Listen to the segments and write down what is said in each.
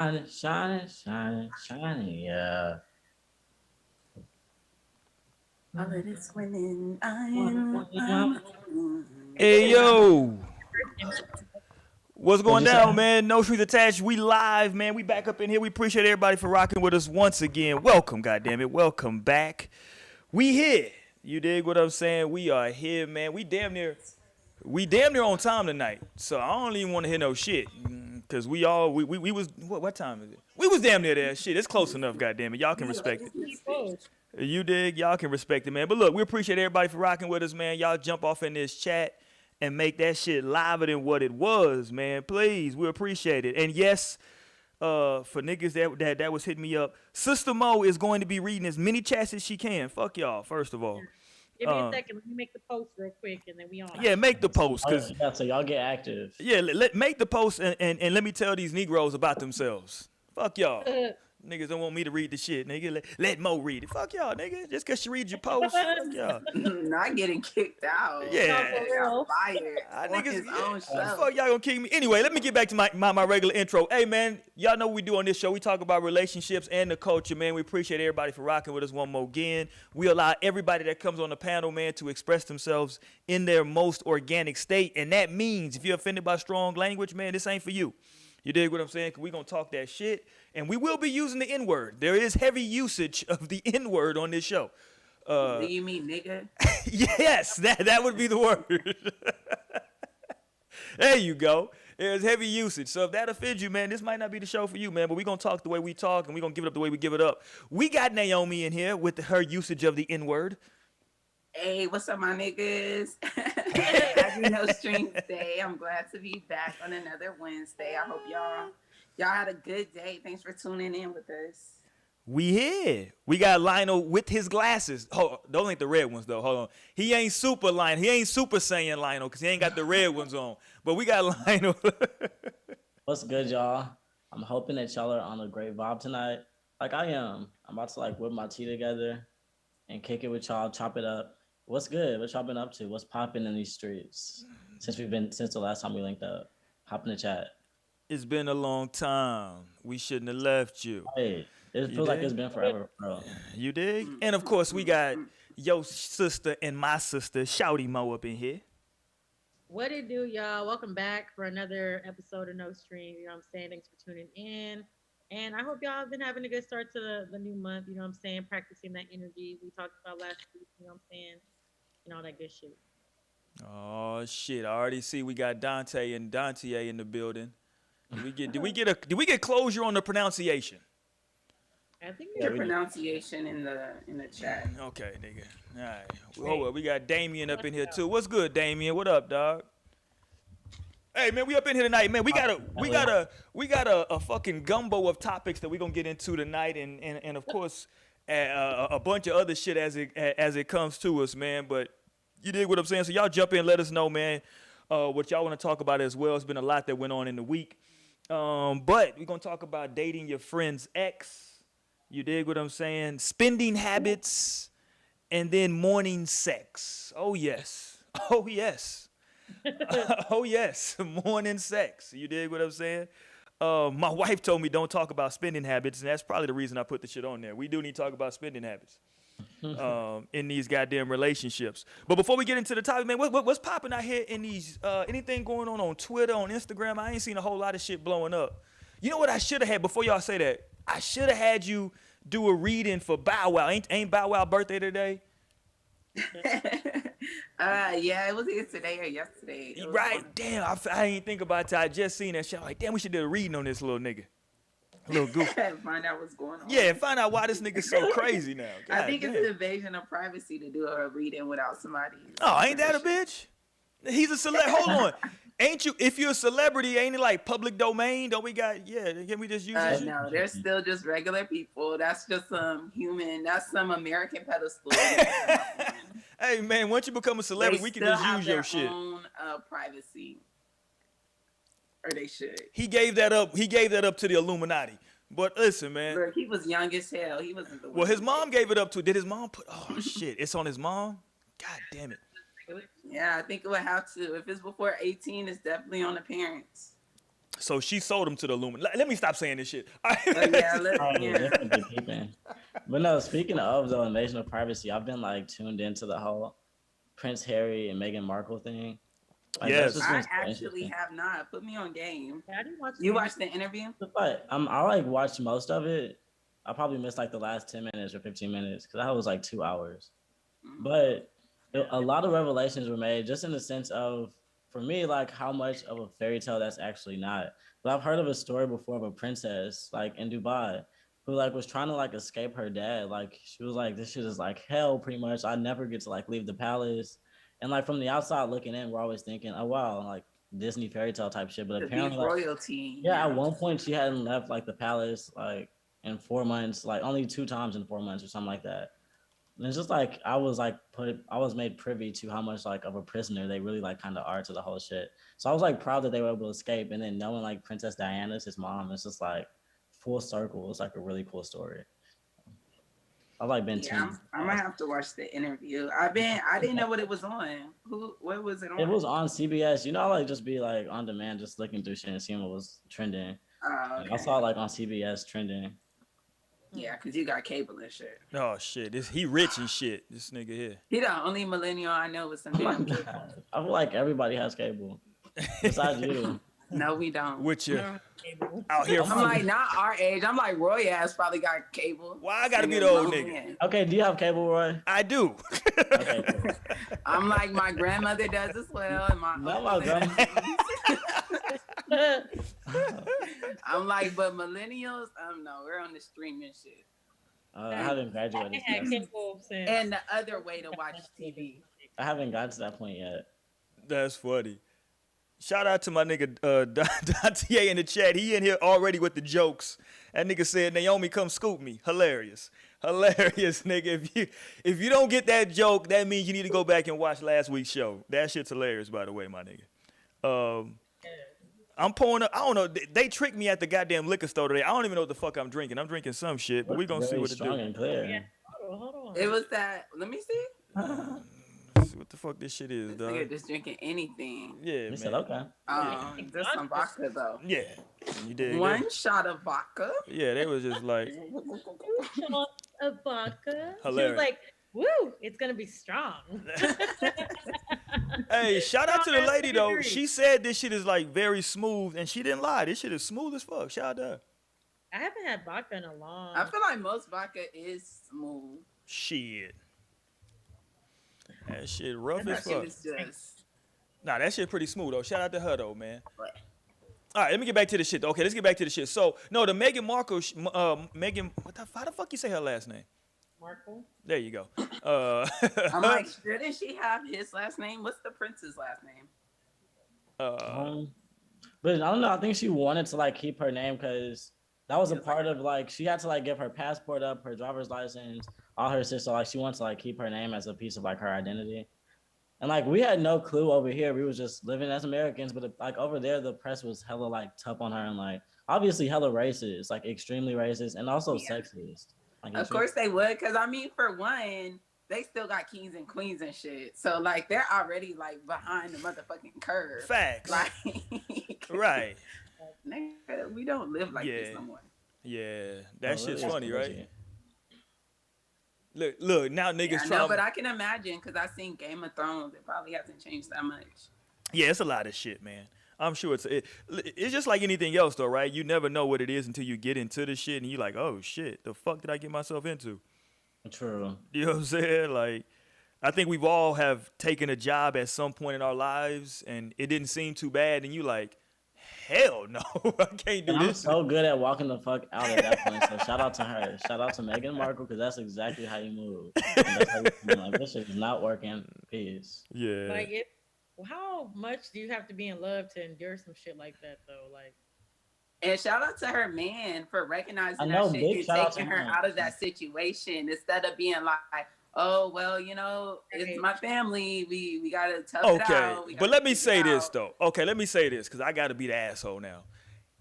Shining. Yeah. All of this winning, I'm Hey yo, And what's What'd going you say? down, man? No strings attached. We live, man. We back up in here. We appreciate everybody for rocking with us once again. Welcome, goddamn it. Welcome back. We here. You dig what I'm saying? We are here, man. We damn near on time tonight. So I don't even want to hear no shit. Cause we was what time is it? We was damn near there. Shit, it's close enough, goddamn it. Y'all can respect it. people. You dig? Y'all can respect it, man. But look, we appreciate everybody for rocking with us, man. Y'all jump off in this chat and make that shit liver than what it was, man. Please, we appreciate it. And yes, for niggas that was hitting me up, Sister Mo is going to be reading as many chats as she can. Fuck y'all, first of all. Give me a second. Let me make the post real quick, and then we on. Yeah, make the post, cause Yeah, so y'all get active. yeah, make the post and let me tell these Negroes about themselves. Fuck y'all. Niggas don't want me to read the shit, nigga. Let Mo read it. Fuck y'all, nigga. Just cause she reads your post. Fuck y'all. not getting kicked out. Yeah. For Got real. fired on Niggas, his own yeah, show. fuck y'all gonna kick me. Anyway, let me get back to my regular intro. Hey man, y'all know what we do on this show. We talk about relationships and the culture, man. We appreciate everybody for rocking with us one more again. We allow everybody that comes on the panel, man, to express themselves in their most organic state. And that means if you're offended by strong language, man, this ain't for you. You dig what I'm saying? Cause we gonna talk that shit. And we will be using the N-word. There is heavy usage of the N-word on this show. Do you mean nigga? Yes, that would be the word. There you go. There's heavy usage. So if that offends you, man, this might not be the show for you, man. But we're going to talk the way we talk, and we're going to give it up the way we give it up. We got Naomi in here with her usage of the N-word. Hey, what's up, my niggas? Happy No Strings Day. I'm glad to be back on another Wednesday. I hope y'all had a good day. Thanks for tuning in with us. We here. We got Lionel with his glasses. Hold on. Those ain't the red ones, though. Hold on. He ain't super Lionel. He ain't super Saiyan Lionel because he ain't got the red ones on. But we got Lionel. What's good, y'all? I'm hoping that y'all are on a great vibe tonight. Like I am. I'm about to whip my tea together and kick it with y'all, chop it up. What's good? What y'all been up to? What's popping in these streets? Since the last time we linked up. Hop in the chat. It's been a long time. We shouldn't have left you. Hey, it You feels like dig? it's been forever, bro. You dig? And of course, we got your sister and my sister, Shouty Mo, up in here. What it do, y'all? Welcome back for another episode of No Stream. You know what I'm saying? Thanks for tuning in. And I hope y'all have been having a good start to the new month. You know what I'm saying? Practicing that energy we talked about last week. You know what I'm saying? And all that good shit. Oh shit! I already see we got Dante and Dante in the building. Did we get closure on the pronunciation? I think Yeah, Your we do. pronunciation in the chat. Okay, nigga. All right. Hold up. We got Damien up in here too. What's good, Damien? What up, dog? Hey man, we up in here tonight, man. We got a fucking gumbo of topics that we gonna get into tonight, and of course a bunch of other shit as it comes to us, man. But you dig what I'm saying? So y'all jump in, let us know, man, what y'all want to talk about as well. It's been a lot that went on in the week, but we're gonna talk about dating your friend's ex. You dig what I'm saying? Spending habits, and then morning sex. Oh yes, oh yes. Oh yes, morning sex. You dig what I'm saying? My wife told me don't talk about spending habits, and that's probably the reason I put the shit on there. We do need to talk about spending habits in these goddamn relationships. But before we get into the topic, man, what's popping out here in these? Anything going on Twitter, on Instagram? I ain't seen a whole lot of shit blowing up. You know what I should have had before y'all say that? I should have had you do a reading for Bow Wow. Ain't Bow Wow birthday today? Yeah, it was either today or yesterday. It was Right, one- damn, I ain't think about that. I just seen that shit. I'm like, damn, we should do a reading on this little nigga. Little goof. Find out what's going on. Yeah, and find out why this nigga's so crazy now. I God think damn. it's an invasion of privacy to do a reading without somebody's Oh, ain't that a permission. bitch? He's a celeb. Hold on. Ain't you, if you're a celebrity, ain't it like public domain? Don't we got, yeah, can we just use this shit? No, they're still just regular people. That's just some human. That's some American pedestal. Hey, man, once you become a They celebrity, we can still just have use their your shit. own privacy, or they should. He gave that up. He gave that up to the Illuminati. But listen, man. Look, he was young as hell. He wasn't the one. Well, his who mom did gave it up to. Did his mom put? Oh shit! It's on his mom. God damn it. it. Yeah, I think it would have to. If it's before 18, it's definitely on the parents. So she sold him to the Illuminati. Let me stop saying this shit. Oh yeah, Oh, yeah, yeah. definitely peeping. But no, speaking of the invasion of privacy, I've been like tuned into the whole Prince Harry and Meghan Markle thing. Like that's just Yes. been I so actually interesting. have not. Put me on game. I didn't watch You the watched the interview? But I like watched most of it. I probably missed like the last 10 minutes or 15 minutes because that was like 2 hours. But a lot of revelations were made just in the sense of, for me, like how much of a fairy tale that's actually not. But I've heard of a story before of a princess like in Dubai who like was trying to like escape her dad. Like she was like, this shit is like hell pretty much. I never get to like leave the palace. And like from the outside looking in, we're always thinking, oh wow, like Disney fairy tale type shit. But To be apparently like royalty. yeah, at one point she hadn't left like the palace like in 4 months, like only 2 times in 4 months or something like that. And it's just like I was made privy to how much like of a prisoner they really like kind of are to the whole shit. So I was like proud that they were able to escape, and then knowing like Princess Diana's his mom, it's just like full circle. It's like a really cool story. I've like been Yeah, tuned. I'm gonna have to watch the interview. I didn't know what it was on. What was it on? It was on CBS. You know, I like just be like on demand, just looking through shit and seeing what was trending. Oh, okay. I saw it like on CBS trending. Yeah, because you got cable and shit. Oh shit. He rich and shit. This nigga here. He the only millennial I know with some Oh my damn cable. God. I feel like everybody has cable besides you. No, we don't. With you cable. out here. I'm like, not our age. I'm like, Roy ass probably got cable. Why I gotta be And the old no nigga? man. Okay, do you have cable, Roy? I do. Okay, cool. I'm like, my grandmother does as well. And my Not uncle my does. grandma. I'm like, but millennials, no, we're on the streaming shit. I haven't I graduated. had Yet. cable since. And the other way to watch TV. I haven't gotten to that point yet. That's funny. Shout out to my nigga Dante in the chat. He in here already with the jokes. That nigga said, Naomi, come scoop me. Hilarious. Hilarious, nigga. If you don't get that joke, that means you need to go back and watch last week's show. That shit's hilarious, by the way, my nigga. I'm pouring up. I don't know. They tricked me at the goddamn liquor store today. I don't even know what the fuck I'm drinking. I'm drinking some shit, but we gonna see Really what it strong do. and clear. Yeah. Hold on. It was that. Let me see. See what the fuck this shit is, This dog. nigga just drinking anything. Yeah, He man. said, okay. Just some vodka though. Yeah, you did. One shot of vodka. Yeah, they was just like, Shot of vodka. She was Hilarious. like, "Woo, it's gonna be strong." hey, shout out to the lady though. Agree. She said this shit is like very smooth, and she didn't lie. This shit is smooth as fuck. Shout out to her. I haven't had vodka in a long. I feel like most vodka is smooth. Shit. That shit rough That as shit fuck. is just. Nah, that shit pretty smooth though. Shout out to her though, man. What? All right, let me get back to the shit. Okay, let's get back to the shit. So, no, the Meghan Markle, Meghan, how the fuck you say her last name? Markle. There you go. I'm like, shouldn't she have his last name? What's the prince's last name? But I don't know. I think she wanted to like keep her name because that was a part of like she had to like give her passport up, her driver's license, all her shit. So like she wants to like keep her name as a piece of like her identity. And like we had no clue over here. We was just living as Americans, but like over there, the press was hella like tough on her and like obviously hella racist, like extremely racist and also Yeah. sexist. Like, Of course they would, because I mean, for one, they still got kings and queens and shit. So like they're already like behind the motherfucking curve. Facts. Like, Right. nigga, we don't live like this Yeah. no more. Yeah, that Oh, shit's really? funny, right? Look, now niggas Yeah, trying. no, but I can imagine because I've seen Game of Thrones. It probably hasn't changed that much. Yeah, it's a lot of shit, man. I'm sure it's just like anything else, though, right? You never know what it is until you get into the shit, and you're like, oh shit, the fuck did I get myself into? True. You know what I'm saying? Like, I think we've all have taken a job at some point in our lives, and it didn't seem too bad, and you like, hell no, I can't do And I'm this. so good at walking the fuck out at that point. So shout out to her. Shout out to Meghan Markle because that's exactly how you move. And that's how you feel. Like this shit is not working. Peace. Yeah. Like it. How much do you have to be in love to endure some shit like that though? Like, And shout out to her man for I recognizing know, that shit big and shout out taking to her him. out of that situation instead of being like, oh well, you know, it's Right. my family. We gotta tough it Okay, out. We but gotta let me stick it say this out. though. Okay, let me say this because I got to be the asshole now.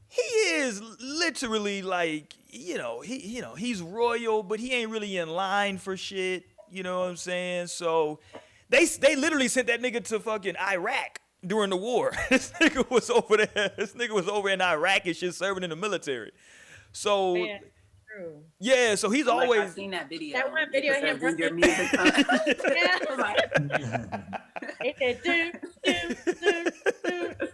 He is literally like, he's royal, but he ain't really in line for shit. You know what I'm saying? So they literally sent that nigga to fucking Iraq. during the war. This nigga was over there. This nigga was over in Iraq and shit, serving in the military. So Yeah, true. yeah, so he's Like, always I've seen that video. That one video of him Your running. music. Yeah. Like, It said,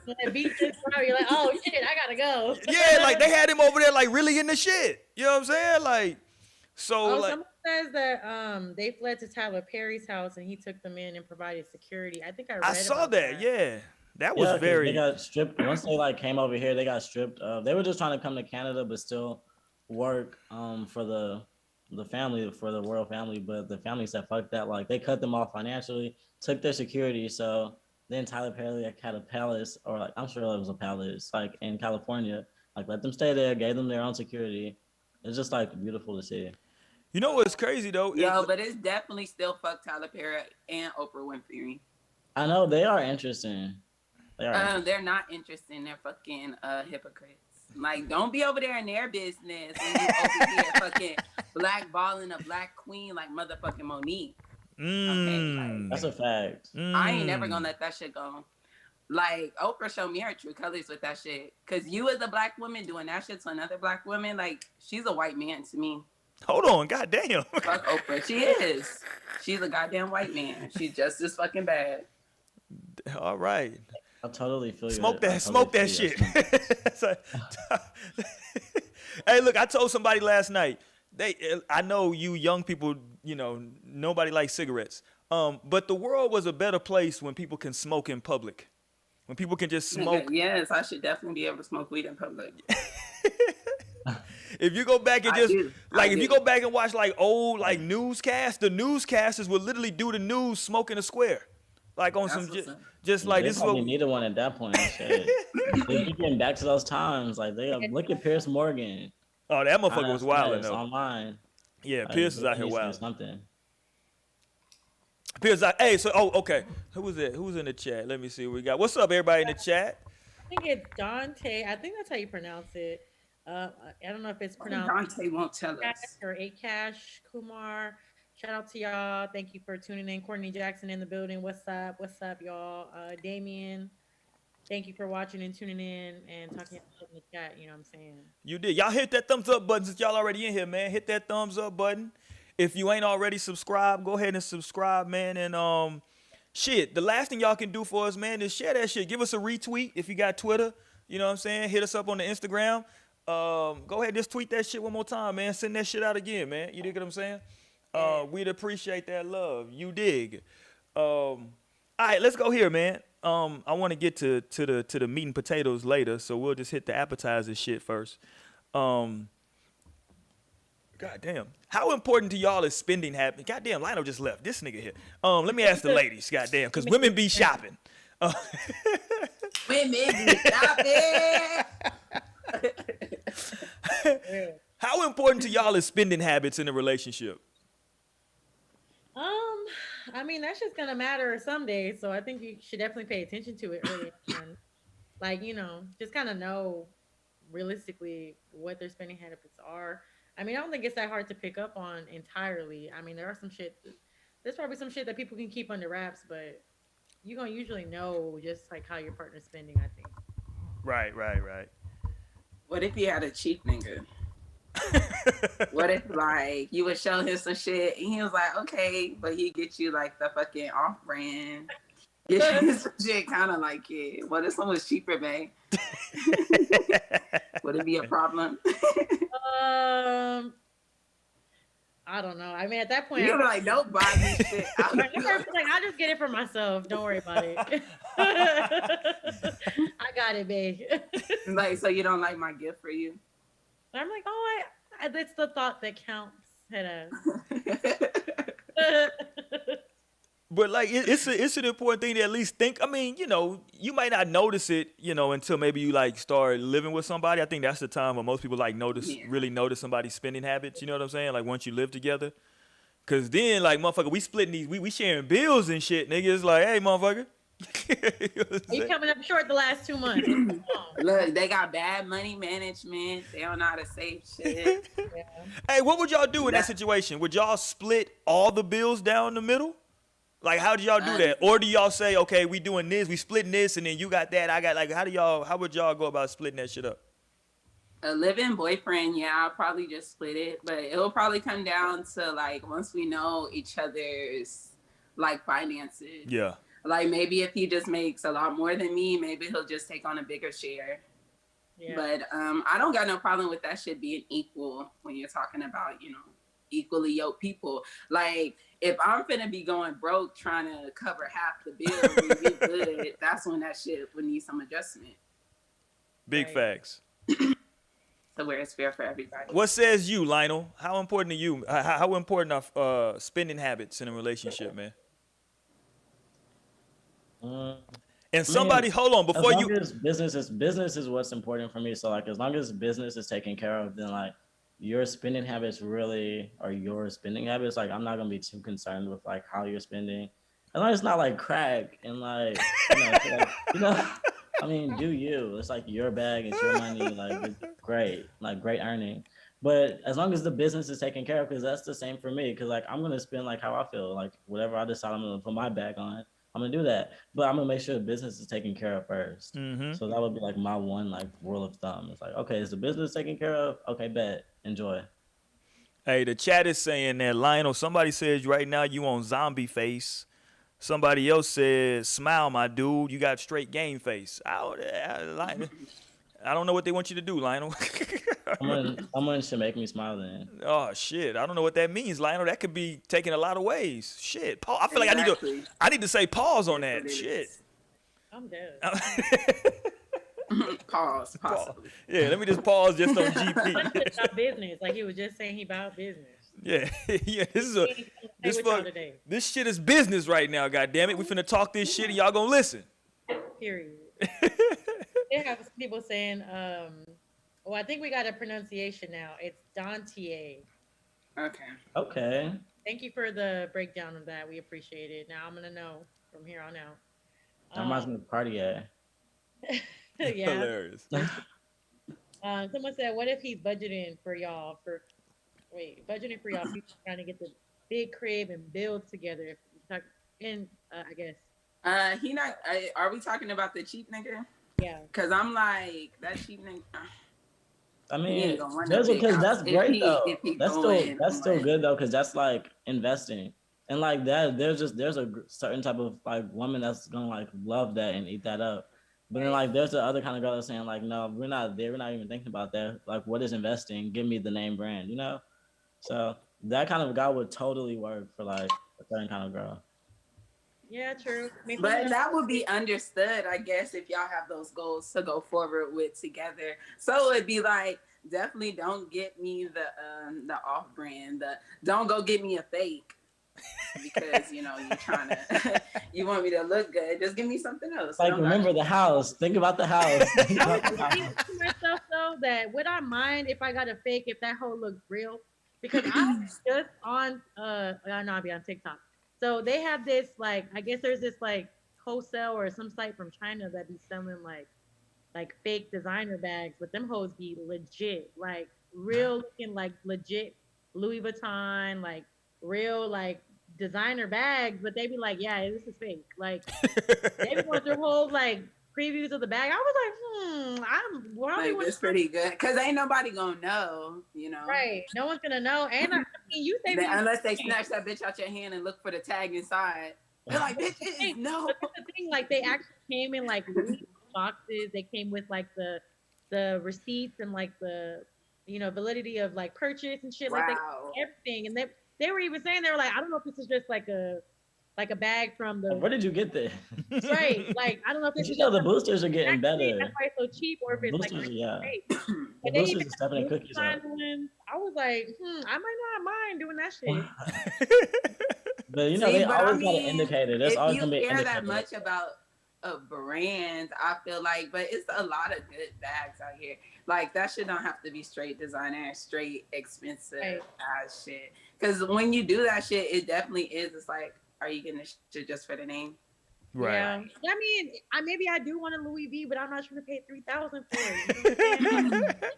when the beat just started, you're like, oh shit, I gotta go. yeah, like they had him over there like really in the shit. You know what I'm saying? Like so Oh, like someone says that they fled to Tyler Perry's house and he took them in and provided security. I think I read I saw about that. Yeah. That was 'cause very They got stripped once they like came over here. They got stripped. They were just trying to come to Canada, but still work for the family, for the royal family. But the family said fuck that. Like they cut them off financially, took their security. So then Tyler Perry like, had a palace, or like I'm sure it was a palace, like in California. Like let them stay there, gave them their own security. It's just like beautiful to see. You know what's crazy though? yo, but it's definitely still fuck Tyler Perry and Oprah Winfrey. I know they are interesting. They are. Interesting. They're not interesting. They're fucking hypocrites. Like, don't be over there in their business and you over here fucking blackballing a black queen like motherfucking Monique. Okay, like, That's a fact. I ain't never gonna let that shit go. Like, Oprah showed me her true colors with that shit. Cause you as a black woman doing that shit to another black woman, like, she's a white man to me. Hold on, goddamn. Fuck Oprah. She is. She's a goddamn white man. She's just as fucking bad. All right. I totally feel you. Smoke that, I smoke totally that feel you. shit. So- hey, look, I told somebody last night. I know you young people, you know, nobody likes cigarettes. But the world was a better place when people can smoke in public. When people can just smoke. Yes, I should definitely be able to smoke weed in public. If you go back and I just do. like I if you do. go back and watch like old like newscasts, the newscasters would literally do the news smoking a square. Like on That's some what's up. just like They this is probably what needed one at that point. Shit. They keep getting back to those times. Like they look at Pierce Morgan. oh that motherfucker was wilding It's though. online. Yeah, Like, Pierce is out here he needs to do wild. Something. Pierce, hey, so okay, who was it? Who's in the chat? Let me see what we got. What's up, everybody in the chat? I think it's Dante. I think that's how you pronounce it. I don't know if it's pronounced Dante won't tell Cash us. or Akash Kumar. Shout out to y'all. Thank you for tuning in. Courtney Jackson in the building. What's up? What's up, y'all? Damien, thank you for watching and tuning in and talking in the chat. You know what I'm saying? You did. Y'all hit that thumbs up button since y'all already in here, man. Hit that thumbs up button. If you ain't already subscribed, go ahead and subscribe, man. And shit, the last thing y'all can do for us, man, is share that shit. Give us a retweet if you got Twitter. You know what I'm saying? Hit us up on the Instagram. Go ahead, just tweet that shit one more time, man. Send that shit out again, man. You dig what I'm saying? We'd appreciate that love. You dig? All right, let's go here, man. I want to get to the meat and potatoes later, so we'll just hit the appetizer shit first. God damn. How important to y'all is spending habits? Goddamn, Lionel just left. This nigga here. Let me ask the ladies, goddamn, because women be shopping. Women be shopping. How important to y'all is spending habits in a relationship? I mean, that's just gonna matter someday. So I think you should definitely pay attention to it early on. Like, you know, just kind of know realistically what their spending habits are. I mean, I don't think it's that hard to pick up on entirely. I mean, there's probably some shit that people can keep under wraps, but you're gonna usually know just like how your partner's spending, I think. Right. What if you had a cheap nigga? What if like you would show him some shit and he was like, okay, but he get you like the fucking off brand. Get you some shit kind of like it. What if someone was cheaper, babe? Would it be a problem? I don't know. I mean, at that point, You'd be like, don't buy me shit. I'll just get it for myself. Don't worry about it. I got it, babe. Like, so you don't like my gift for you? I'm like, oh, it's the thought that counts. But like it's an important thing to at least think. I mean, you know, you might not notice it, you know, until maybe you like start living with somebody. I think that's the time when most people like really notice somebody's spending habits. You know what I'm saying? Like once you live together, cause then like motherfucker, we splitting these, we sharing bills and shit. Niggas like, hey motherfucker, you coming up short the last 2 months. Look, they got bad money management. They don't know how to save shit. Yeah. Hey, what would y'all do in that situation? Would y'all split all the bills down the middle? Like, how do y'all do that? Or do y'all say, okay, we doing this, we splitting this, and then you got that, I got, like, how would y'all go about splitting that shit up? A live-in boyfriend, yeah, I'll probably just split it, but it'll probably come down to like once we know each other's like finances. Yeah. Like maybe if he just makes a lot more than me, maybe he'll just take on a bigger share. Yeah. But I don't got no problem with that shit being equal when you're talking about, you know, equally yoked people. Like if I'm finna be going broke trying to cover half the bill when we good, that's when that shit would need some adjustment. Big facts. So where it's fair for everybody. What says you, Lionel? How important to you? How important are spending habits in a relationship, man? And somebody, hold on, before as long as business is what's important for me. So like, as long as business is taken care of, then like your spending habits really are your spending habits. Like I'm not gonna be too concerned with like how you're spending, as long as it's not like crack and like you know. I mean, do you? It's like your bag, it's your money, like it's great, like great earning. But as long as the business is taken care of, because that's the same for me. Because like I'm gonna spend like how I feel, like whatever I decide I'm gonna put my bag on, I'm gonna do that. But I'm gonna make sure the business is taken care of first. Mm-hmm. So that would be like my one like rule of thumb. It's like, okay, is the business taken care of? Okay, bet, enjoy. Hey, the chat is saying that Lionel. Somebody says right now you on zombie face. Somebody else says, smile, my dude. You got straight game face. I don't know what they want you to do, Lionel. Someone should make me smile then. Oh, shit. I don't know what that means, Lionel. That could be taken a lot of ways. Shit. I feel like I need to say pause on that. Shit. I'm dead. Pause. Yeah, let me just pause just on GP. It's about business. Like he was just saying he about business. Yeah, yeah. This shit is business right now. God damn it, we finna talk this shit and y'all gonna listen. Period. They have people saying, well, I think we got a pronunciation now. It's Dantier. Okay. Thank you for the breakdown of that. We appreciate it. Now I'm gonna know from here on out. That reminds me of Cartier. Yeah. Hilarious. Someone said, what if he's budgeting for y'all people trying to get the big crib and build together? I guess. Are we talking about the cheap nigga? Yeah. Cause I'm like that cheap nigga. I mean, because that's great though. That's still good though, because that's like investing. And like that, there's a certain type of like woman that's gonna like love that and eat that up. But then like there's the other kind of girl that's saying like, no, we're not there. We're not even thinking about that. Like, what is investing? Give me the name brand, you know? So that kind of guy would totally work for like a certain kind of girl. Yeah, true. But that would be understood, I guess, if y'all have those goals to go forward with together. So it'd be like, definitely don't get me the off brand. Don't go get me a fake. Because you're trying to you want me to look good. Just give me something else. Like remember the house. Think about the house. I was thinking to myself though that would I mind if I got a fake if that hoe looked real? Because I was just on I'll be on TikTok. So they have this like I guess there's this like wholesale or some site from China that be selling like fake designer bags, but them hoes be legit, like real looking like legit Louis Vuitton, like real like designer bags, but they be like, yeah, this is fake. Like they be going through whole like previews of the bag. I was like, it's pretty good because ain't nobody gonna know, Right, no one's gonna know. And I mean, you say unless they snatch that bitch out your hand and look for the tag inside. They're like, bitch, no. But the thing, like they actually came in like boxes. They came with like the receipts and like the validity of like purchase and shit. Wow. Like everything, and they were even saying, they were like, I don't know if this is just like a bag from the. Where did you get this? Right, like I don't know if this is. The boosters are getting better. That's why it's so cheap, or if it's boosters, like yeah. The boosters are stepping in cookies up. I was like, I might not mind doing that shit. But they always got an indicator. There's always gonna be an indicator. If you care that much about a brand, I feel like, but it's a lot of good bags out here. Like that shit don't have to be straight designer, straight expensive ass shit. Because when you do that shit, it definitely is. It's like, are you getting this shit just for the name? Right. Yeah. I mean, maybe I do want a Louis V, but I'm not trying to pay $3,000 for it.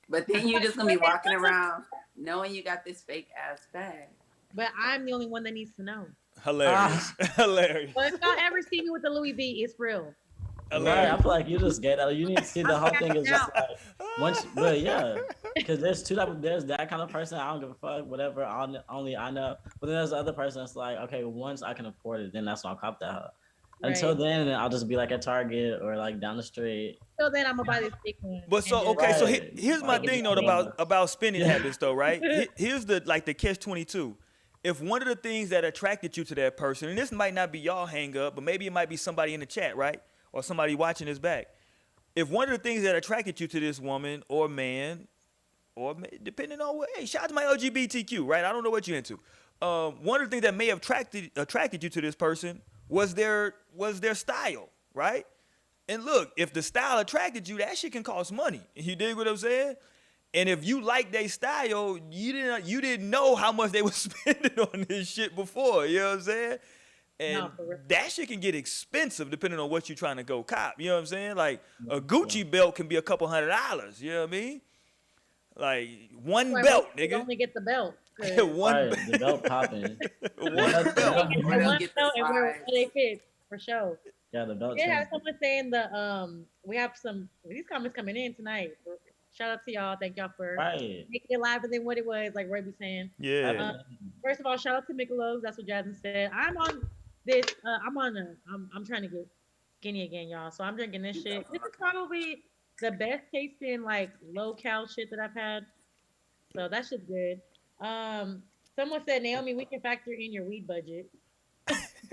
But then you're just gonna be walking around knowing you got this fake ass bag. But I'm the only one that needs to know. Hilarious. Hilarious. But if y'all ever see me with the Louis V, it's real. Right, I Hilarious. feel like you just get that. You need to see the I'm whole thing is just out. like once, but yeah, because there's two type of there's that kind of person I don't give a fuck, whatever. Only I know, but then there's the other person that's like, okay, once I can afford it, then that's when I'll cop that. Hoe. Until Right. then, I'll just be like at Target or like down the street. So then I'm gonna buy this big one. But so and just- okay, so Right. here's my Like, thing it's though just- about spending Yeah. habits though, right? Here's the catch 22. If one of the things that attracted you to that person, and this might not be y'all hang up, but maybe it might be somebody in the chat, right? Or somebody watching this back. If one of the things that attracted you to this woman or man, or depending on what, hey, shout out to my LGBTQ, right? I don't know what you're into. One of the things that may have attracted you to this person was their style, right? And look, if the style attracted you, that shit can cost money. You dig what I'm saying? And if you like their style, you didn't know how much they were spending on this shit before. You know what I'm saying? And No, for real. that shit can get expensive depending on what you're trying to go cop. You know what I'm saying? Like a Gucci belt can be a couple $100. You know what I mean? Like one That's why belt, most people nigga. only get the belt. 'cause One Right, belt. the belt popping. One That's- belt. they get Or the they'll one get the belt and where slides. they fit for sure. Yeah, the belt. We did have too. someone saying we have some these comments coming in tonight. Shout out to y'all. Thank y'all for Right. making it live and then what it was, like Roy be saying. Yeah. First of all, shout out to Michelob. That's what Jasmine said. I'm on this. I'm trying to get skinny again, y'all. So I'm drinking this shit. This is probably the best tasting like low cal shit that I've had. So that shit's good. Someone said, Naomi, we can factor in your weed budget.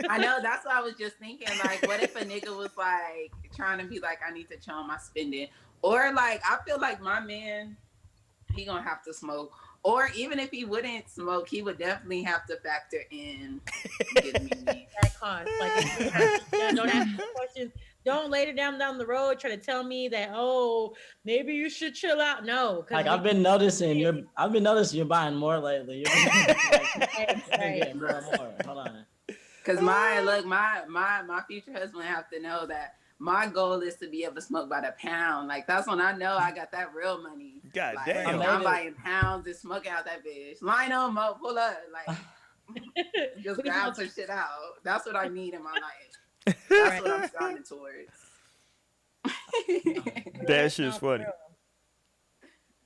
I know, that's what I was just thinking. Like, what if a nigga was like trying to be like, I need to chill on my spending? Or like, I feel like my man, he gonna have to smoke. Or even if he wouldn't smoke, he would definitely have to factor in getting me weed. That cost. Like, don't ask me questions. Don't later down the road try to tell me that, oh, maybe you should chill out. No, Like I've been noticing you're buying more lately. You're Right. getting more and more. Hold on. Cause my future husband have to know that my goal is to be able to smoke by the pound. Like that's when I know I got that real money. God Like, damn. I'm buying pounds and smoking out that bitch. Line on, mo, pull up, like just grab some shit out. That's what I need in my life. That's what I'm striving towards. That shit's funny.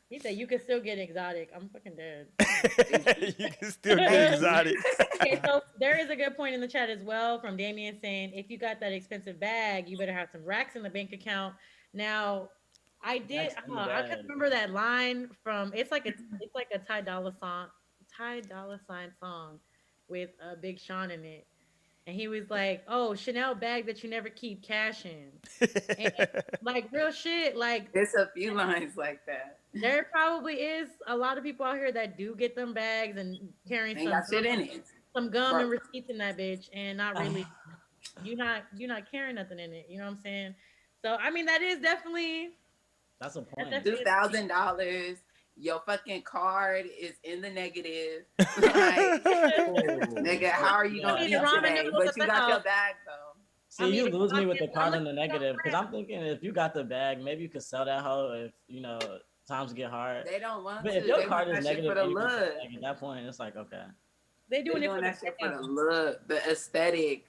He said you can still get exotic. I'm fucking dead. You can still get exotic. Okay, so there is a good point in the chat as well from Damien saying, if you got that expensive bag, you better have some racks in the bank account. Now, I did. Racks in the I bag. can remember that line from. It's like a Ty Dolla Sign song with Big Sean in it. And he was like, "Oh, Chanel bag that you never keep cash in." And, like real shit. Like There's a few lines like that. there probably is a lot of people out here that do get them bags and carrying Ain't got shit in it. some gum and Right. receipts in that bitch, and not really. you're not carrying nothing in it. You know what I'm saying? So I mean, that is definitely. That's a point. That's $2,000. Your fucking card is in the negative. Like, nigga, how are you gonna Yeah. eat Need ramen today? noodles But you at the got your house. bag though. See, I mean, you if lose you me with the got card it, in the I'm negative because proud. I'm thinking if you got the bag, maybe you could sell that hoe if times get hard. They don't want But to. if your They card want is that shit negative, for the and you can- look. like, at that point it's like okay. They They doing it doing for that the shit for the fans. look, the aesthetic.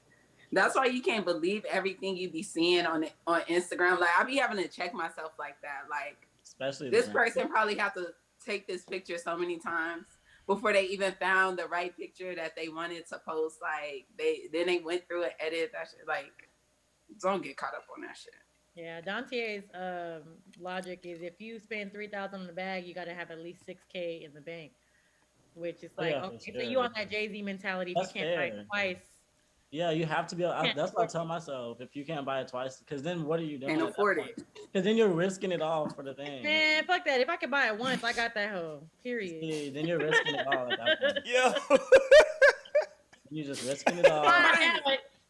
That's why you can't believe everything you be seeing on Instagram. Like I be having to check myself like that. Like Especially this the- person probably have to take this picture so many times before they even found the right picture that they wanted to post. Like they went through and edited that shit. Like don't get caught up on that shit. Yeah, Dante's logic is if you spend 3,000 on the bag, you got to have at least 6K in the bank, which is like Yeah, for okay, so sure. you on that Jay-Z mentality? If That's you can't buy fair. it twice. Yeah, you have to be. Can't That's what I afford tell myself. If you can't buy it twice, because then what are you doing? Can't afford it. Because then you're risking it all for the thing. Man, fuck that. If I could buy it once, I got that hoe. Period. See, then you're risking it all at that point. Yo. You're just risking it all.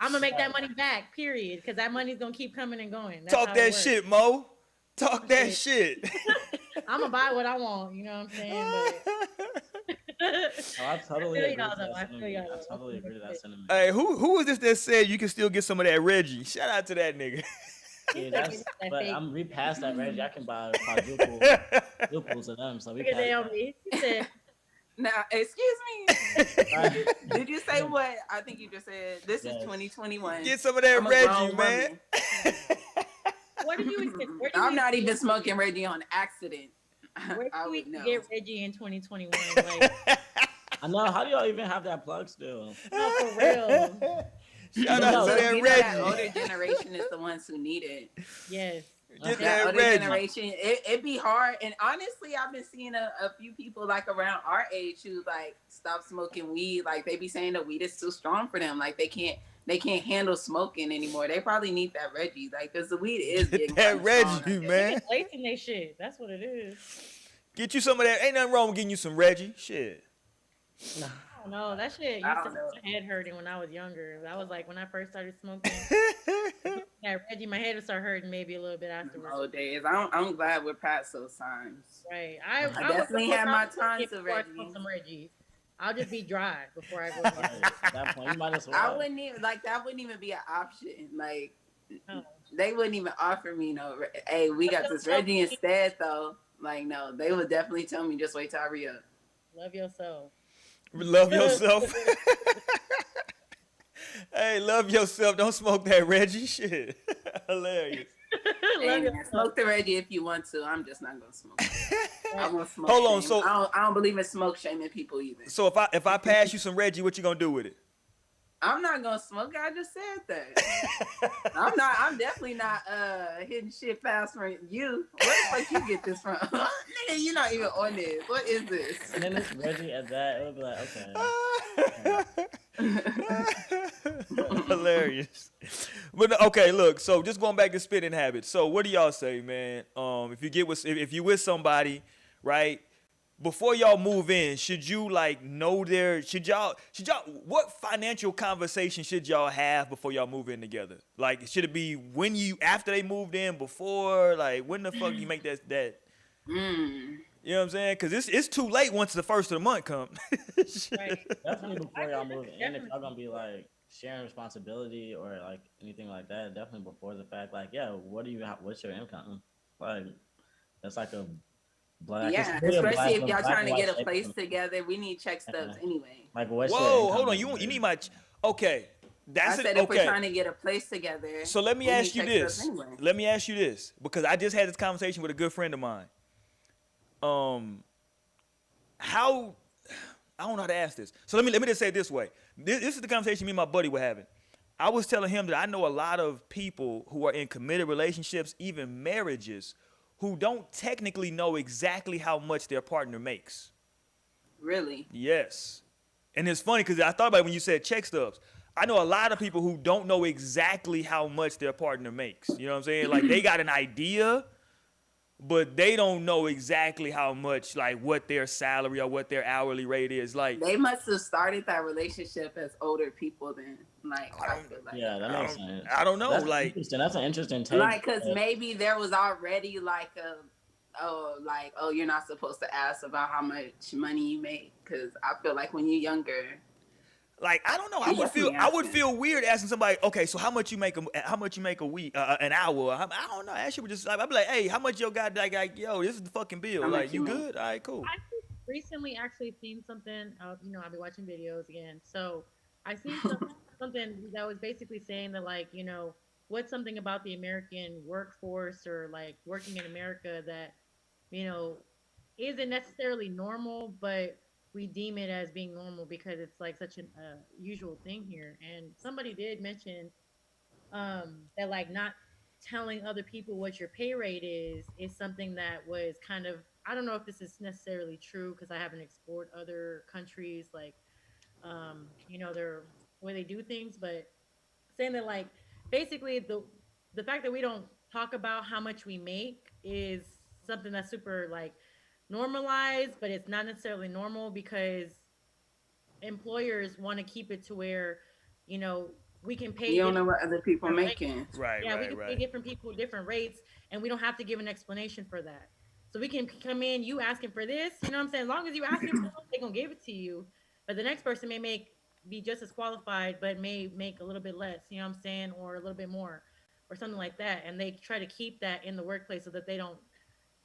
I'm gonna make that money back. Period. Because that money's gonna keep coming and going. That's how Talk it that works. shit, Mo. Talk that shit. I'm gonna buy what I want. You know what I'm saying? But Oh, I totally feel agree y'all with though. that I feel sentiment. y'all I though. totally agree with that sentiment. Hey, who was this that said you can still get some of that Reggie? Shout out to that nigga. Yeah, That but fake. I'm repast that Reggie. I can buy quadruples of them. So we Look at passed that. Naomi. She said, Now, excuse me. Right? Did you say what? I think you just said this is Yes. 2021. Get some of that I'm a Reggie, grown man. woman. What do you even? Where do I'm you not even even smoking Reggie on accident. where do I you would even know. get Reggie in 2021? Like, I know. How do y'all even have that plug still? no, for real. Shout But out no, to let's that You know that older Reggie. generation is the ones who need it. Yes. Get That that older Reggie. generation, it be hard. And honestly, I've been seeing a few people like around our age who like stop smoking weed. Like they be saying the weed is too strong for them. Like they can't handle smoking anymore. They probably need that Reggie. Like because the weed is Get getting that kind of strong. Reggie, They man. be lacing they shit. That's what it is. Get you some of that. Ain't nothing wrong with getting you some Reggie. Shit. no. I don't know. That shit I used to don't know. make my head hurting when I was younger. That was like when I first started smoking. That Reggie, my head would start hurting maybe a little bit afterwards. Old days. I'm glad we're past those times. Right. I would definitely go had my down times before of I Reggie. smoke some Reggie. I'll just be dry before I go. Right. At that point, you might as well. I wouldn't even like that. Wouldn't even be an option. Like No. they wouldn't even offer me no. Hey, we got this Reggie instead though. Like no, they would definitely tell me just wait till I re up. Love yourself. Love yourself. Hey, love yourself. Don't smoke that Reggie. Shit. Hilarious. Love Hey, man, yourself. smoke the Reggie if you want to. I'm just not gonna smoke. I won't smoke. Hold on, shame. so- I don't believe in smoke shaming people either. So if I pass you some Reggie, what you gonna do with it? I'm not gonna smoke. I just said that. I'm definitely not hitting shit fast for you. Where the fuck you get this from? Nigga, you're not even on this. What is this? And then it's Reggie at that. It would be like, okay. Hilarious. But okay, look. So just going back to spitting habits. So what do y'all say, man? If you with somebody, right? Before y'all move in, should you like know should y'all what financial conversation should y'all have before y'all move in together? Like should it be after they moved in, before, like when the fuck you make that Mm. you know what I'm saying? Cause it's too late once the first of the month come. Right. Definitely before y'all move in, if Definitely. y'all gonna be like sharing responsibility or like anything like that, definitely before the fact. Like, yeah, what's your income? Like, that's like a black. Yeah, it's really a especially if y'all black trying and to white get a statement. place together, we need check stubs anyway. Like, what's your Whoa, income hold on. every You day? need my okay. That's I said it. if we're Okay. trying to get a place together. So let me we ask need you check stubs this. Anyway. Let me ask you this because I just had this conversation with a good friend of mine. How I don't know how to ask this. So let me just say it this way. This is the conversation me and my buddy were having. I was telling him that I know a lot of people who are in committed relationships, even marriages, who don't technically know exactly how much their partner makes. Really? Yes. And it's funny because I thought about it when you said check stubs. I know a lot of people who don't know exactly how much their partner makes. You know what I'm saying? Like they got an idea, but they don't know exactly how much, like what their salary or what their hourly rate is. Like They must have started that relationship as older people then. Like I feel like. Yeah, that makes sense. I don't know. That's Like interesting. That's an interesting take. Like, cause maybe there was already like you're not supposed to ask about how much money you make. Cause I feel like when you're younger, Like I don't know. I You would feel definitely asking. weird asking somebody. Okay, so how much you make a week, an hour? I don't know. That shit would just. I'd be like, hey, how much your guy? Like, yo, this is the fucking bill. How much Like, you you make? good? All right, cool. I recently actually seen something. I've been watching videos again. So I seen something that was basically saying that, like, what's something about the American workforce or like working in America that, isn't necessarily normal, but we deem it as being normal because it's like such an usual thing here. And somebody did mention that like not telling other people what your pay rate is something that was kind of, I don't know if this is necessarily true because I haven't explored other countries like their way they do things, but saying that like basically the fact that we don't talk about how much we make is something that's super like normalized, but it's not necessarily normal because employers want to keep it to where we can pay you don't know different, what other people different making. Right, yeah, we right, can pay right. different people different rates, and we don't have to give an explanation for that. So we can come in, you asking for this, you know what I'm saying? As long as you asking for it, they're gonna give it to you. But the next person may be just as qualified, but may make a little bit less, you know what I'm saying, or a little bit more, or something like that. And they try to keep that in the workplace so that they don't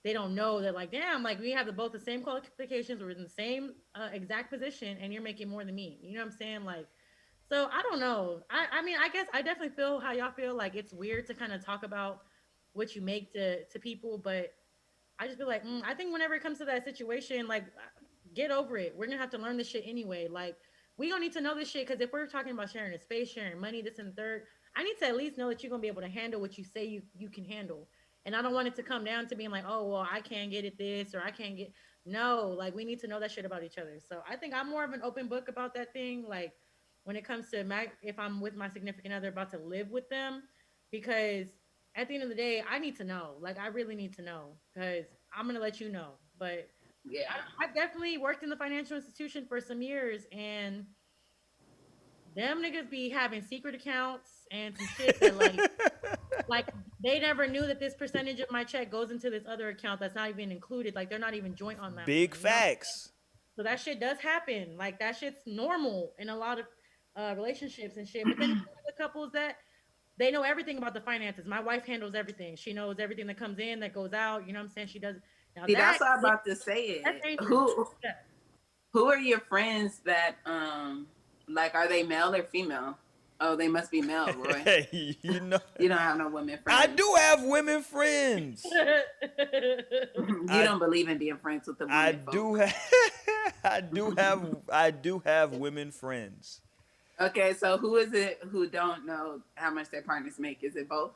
they don't know that, like, damn, like we have both the same qualifications, we're in the same exact position, and you're making more than me. You know what I'm saying? Like, so I don't know. I mean, I guess I definitely feel how y'all feel. Like it's weird to kind of talk about what you make to people, but I just feel like I think whenever it comes to that situation, like get over it. We're gonna have to learn this shit anyway. Like we don't need to know this shit because if we're talking about sharing a space, sharing money, this and the third, I need to at least know that you're gonna be able to handle what you say you can handle. And I don't want it to come down to being like, oh well, I can't get it this or I can't get no. Like we need to know that shit about each other. So I think I'm more of an open book about that thing. Like when it comes to my if I'm with my significant other about to live with them, because at the end of the day, I need to know. Like, I really need to know because I'm gonna let you know. But Yeah. I definitely worked in the financial institution for some years, and them niggas be having secret accounts and some shit that like they never knew that this percentage of my check goes into this other account that's not even included. Like, they're not even joint on that Big one. You know? facts. So that shit does happen. Like that shit's normal in a lot of relationships and shit. But then you have the couples that they know everything about the finances. My wife handles everything. She knows everything that comes in, that goes out. You know what I'm saying? She does. Now See, that's what I'm about to say. that's It. dangerous. Who Yeah. who are your friends that like are they male or female? Oh, they must be male, Roy. Hey, you know, You don't have no women friends. I do have women friends. You don't believe in being friends with the women. I folk. do have, I do have women friends. Okay, so who is it who don't know how much their partners make? Is it both?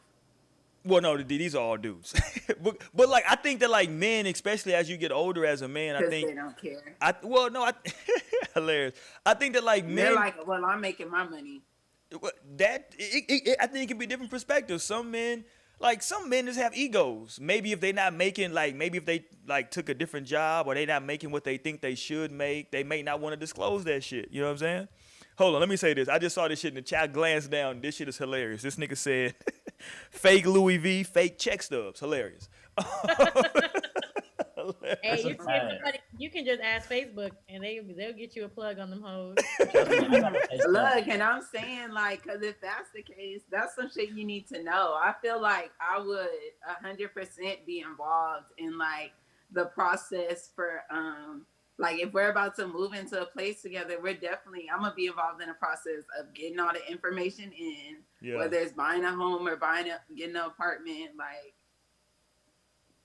Well, no, these are all dudes. but like I think that like men, especially as you get older as a man, I Because think they don't care. hilarious. I think that like They're men like, well, I'm making my money. I think it can be different perspectives. Some men just have egos. Maybe if they not making like maybe if they like took a different job or they not making what they think they should make, they may not want to disclose that shit. You know what I'm saying? Hold on, let me say this. I just saw this shit in the chat. I glanced down. This shit is hilarious. This nigga said, "Fake Louis V, fake check stubs." Hilarious. Hey, That's a you can, fact. you can just ask Facebook and they'll get you a plug on them hoes. Trust me, I got a Facebook. Look, and I'm saying like, because if that's the case, that's some shit you need to know. I feel like I would 100% be involved in like the process for like if we're about to move into a place together, I'm gonna be involved in the process of getting all the information in, Yeah. whether it's buying a home or getting an apartment, like.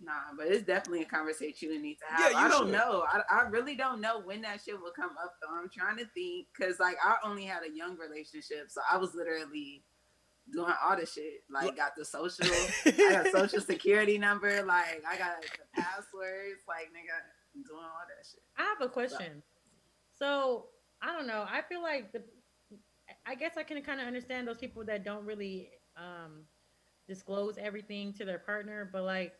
Nah, but it's definitely a conversation you need to have. Yeah, I don't should. know. I really don't know when that shit will come up though. I'm trying to think because like I only had a young relationship, so I was literally doing all the shit. Like got the social, I got social security number. Like I got the passwords. Like nigga, doing all that shit. I have a question. So I don't know. I feel like I guess I can kind of understand those people that don't really disclose everything to their partner, but like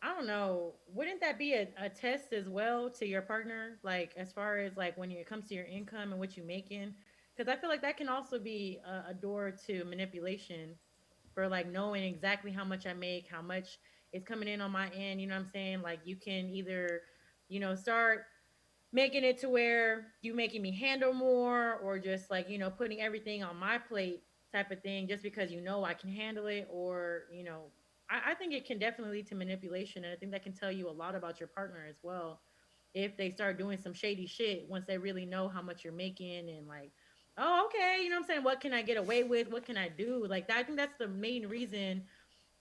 I don't know. Wouldn't that be a test as well to your partner? Like as far as like when it comes to your income and what you're making, because I feel like that can also be a door to manipulation for like knowing exactly how much I make, how much is coming in on my end. You know what I'm saying? Like you can either, start making it to where you making me handle more or just like, putting everything on my plate type of thing just because I can handle it or, I think it can definitely lead to manipulation and I think that can tell you a lot about your partner as well if they start doing some shady shit once they really know how much you're making and like, oh, okay, you know what I'm saying? What can I get away with? What can I do? Like that, I think that's the main reason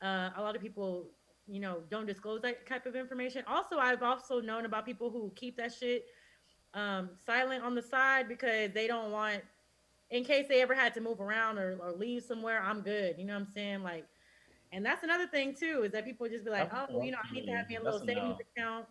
a lot of people, don't disclose that type of information. Also, I've also known about people who keep that shit silent on the side because they don't want, in case they ever had to move around or leave somewhere, I'm good. You know what I'm saying? Like, and that's another thing too, is that people just be like, oh, I need to have me a little savings account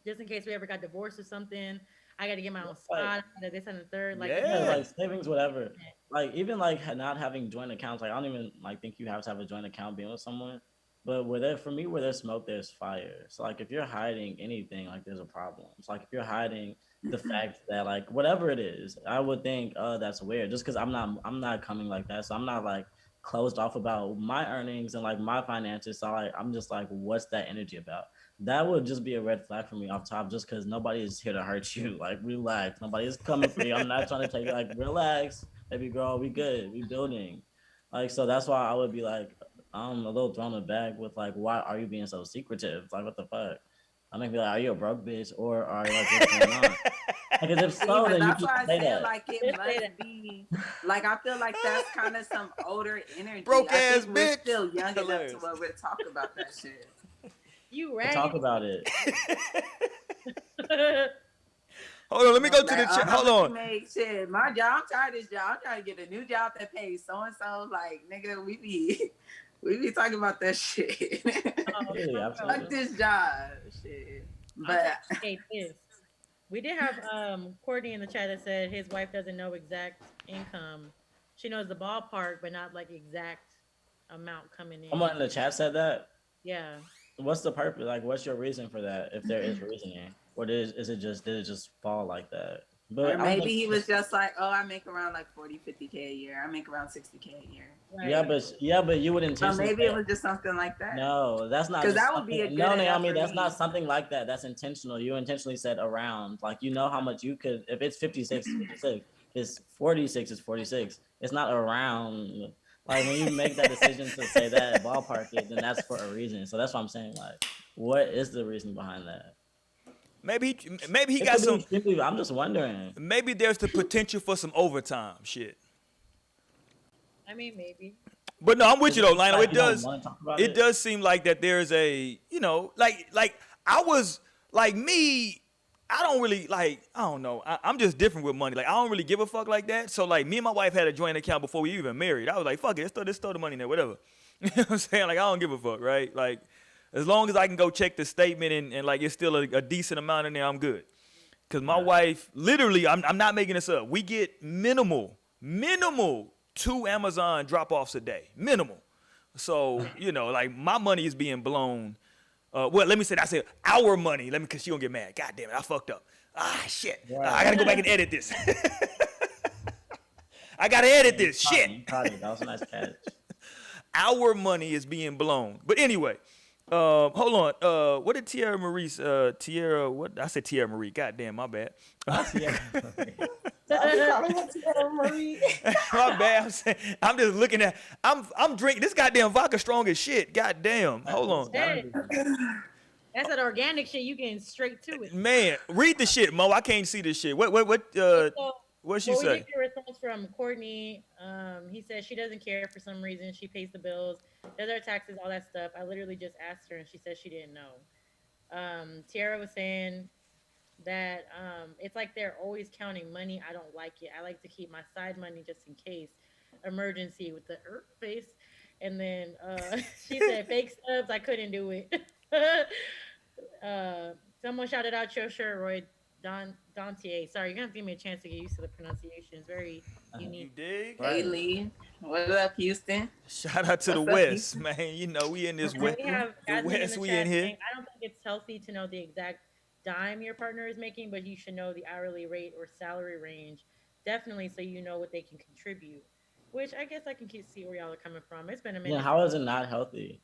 just in case we ever got divorced or something. I got to get my own spot. This and the third. Like, Yeah, like savings, whatever. Like even like not having joint accounts. Like I don't even like think you have to have a joint account being with someone. But for me, where there's smoke, there's fire. So like if you're hiding anything, like there's a problem. It's like if you're hiding the fact that like whatever it is, I would think, that's weird. Just because I'm not coming like that. So I'm not like closed off about my earnings and like my finances. So like I'm just like, what's that energy about? That would just be a red flag for me off top, just because nobody is here to hurt you. Like, relax. Nobody is coming for you. I'm not trying to take you. Like, relax, baby girl. We good. We building. Like, so that's why I would be like, I'm a little thrown aback with like, why are you being so secretive? Like, what the fuck? I mean, be like, are you a broke bitch, or are you like, what's going on? Because if See, so, but then you that's can why I say said that. like it Just say that. must be like I feel like that's kind of some older energy. Broke I ass think we're bitch. still young enough to Hilarious. where we're talk about that shit. You To talk raggedy. about it. Hold on, let me go to Like, the chat. how Hold much you on. make? Shit, my job. I'm tired of this job. I'm trying to get a new job that pays so and so. Like, nigga, we be we be talking about that shit. Absolutely, Fuck absolutely. this job, shit. I'm But okay, pissed. We did have Courtney in the chat that said his wife doesn't know exact income. She knows the ballpark, but not like exact amount coming in. Someone in the chat said that. Yeah. What's the purpose? Like, what's your reason for that? If there is reasoning, or is it just did it just fall like that? or But I don't maybe think. he was just like, oh, I make around like 40, 50K a year. I make around 60K a year. Yeah, Right. but you would So intentionally maybe it say was just something like that. no. That's not Because just that would be a something. good No, enough Naomi, for that's not me. something like that. That's intentional. You intentionally said around. Like you know how much you could. If it's 56, 56. If it's 46, it's 46. It's not around. Like when you make that decision to say that ballpark it, then that's for a reason. So that's what I'm saying. Like, what is the reason behind that? Maybe he It got could be some. extremely. I'm just wondering. Maybe there's the potential for some overtime shit. I mean, maybe. But no, I'm with Is you it though, just Lionel. like It you don't does. want to talk about It it? does seem like that there's a, like I was like me. I don't really like. I don't know. I'm just different with money. Like I don't really give a fuck like that. So like me and my wife had a joint account before we even married. I was like, fuck it, let's throw the money in there, whatever. You know what I'm saying? Like I don't give a fuck, right? Like as long as I can go check the statement and like it's still a decent amount in there, I'm good. Cause my Right. wife, literally, I'm not making this up. We get minimal 2 Amazon drop-offs a day, minimal. So like my money is being blown. Well, let me say that. I said our money. Cause she gonna get mad. God damn it, I fucked up. Ah shit. I Right. gotta go back and edit this. I gotta edit You this caught it. shit. You caught it. That was a nice catch. Our money is being blown. But anyway, hold on. What did Tierra Marie? Tierra. What I said? Tierra Marie. God damn, my bad. Not Tierra. I be calling her Tierra Marie. My bad. I'm just looking at. I'm drinking this goddamn vodka strong as shit. God damn. Hold It's on, gotta Hey, be. that's that organic shit. You getting straight to it. man. Read the shit, Mo. I can't see this shit. What Okay, so, what she well, we did say? get a response from Courtney. He said she doesn't care for some reason. She pays the bills, does her taxes, all that stuff. I literally just asked her, and she said she didn't know. Tiara was saying that it's like they're always counting money. I don't like it. I like to keep my side money just in case emergency with the face. And then she said fake subs. I couldn't do it. Someone shouted out your shirt, Roy Dantier. Sorry, you're gonna have to give me a chance to get used to the pronunciation. It's very You unique. dig? Hey Right. Lee, what up, Houston? Shout out to the What's up, West, man. We in this And West. we have The Jasmine in West, the we chat in here. saying, I don't think it's healthy to know the exact dime your partner is making, but you should know the hourly rate or salary range, definitely, so you know what they can contribute. Which I guess I can see where y'all are coming from. It's been a Yeah, minute. how is it not healthy?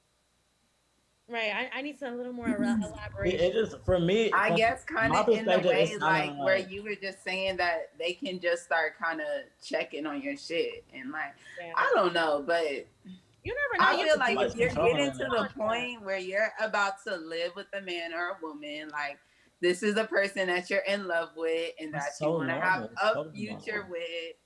Right. I need some a little more It elaboration. is for me. I From guess kind my of in the perspective, way it's like not where you were just saying that they can just start kind of checking on your shit and like Yeah. I don't know, but You never know. I You feel could like be if you're controlling getting to it. the point where you're about to live with a man or a woman, like this is a person that you're in love with and that That's you so want to have normal. It's a totally future normal. with.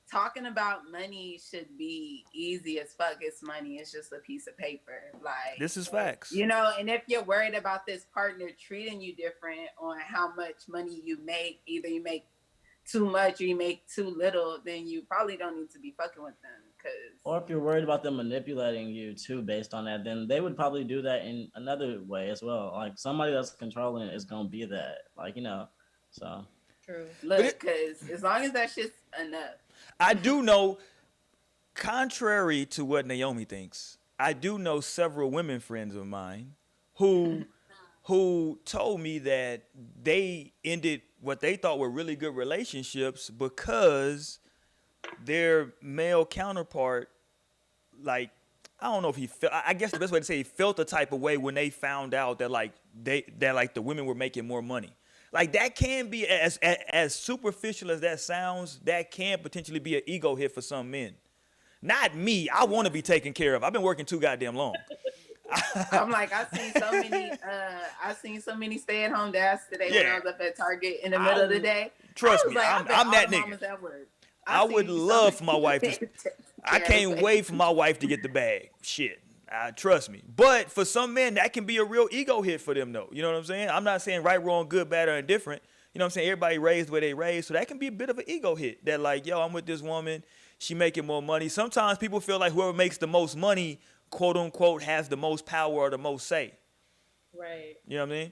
Talking about money should be easy as fuck. It's money. It's just a piece of paper. Like, This is facts. and if you're worried about this partner treating you different on how much money you make, either you make too much or you make too little, then you probably don't need to be fucking with them. Or Cause if you're worried about them manipulating you too based on that, then they would probably do that in another way as well. Like somebody that's controlling it is gonna be that. So true. look, cause as long as that shit's enough. I do know, contrary to what Naomi thinks, I do know several women friends of mine who told me that they ended what they thought were really good relationships because their male counterpart, like, I don't know if he felt, I guess the best way to say he felt a type of way when they found out that the women were making more money. Like that can be as superficial as that sounds, that can potentially be an ego hit for some men. Not me. I want to be taken care of. I've been working too goddamn long. I'm like, I seen so many stay-at-home dads today when I was up at Target in the middle of the day. Trust me, like, I'm that nigga. I would love for my wife to. I can't wait for my wife to get the bag. Shit. Trust me. But for some men, that can be a real ego hit for them, though. You know what I'm saying? I'm not saying right, wrong, good, bad, or indifferent. You know what I'm saying? Everybody raised where they raised. So that can be a bit of an ego hit. That like, yo, I'm with this woman. She making more money. Sometimes people feel like whoever makes the most money, quote unquote, has the most power or the most say. Right. You know what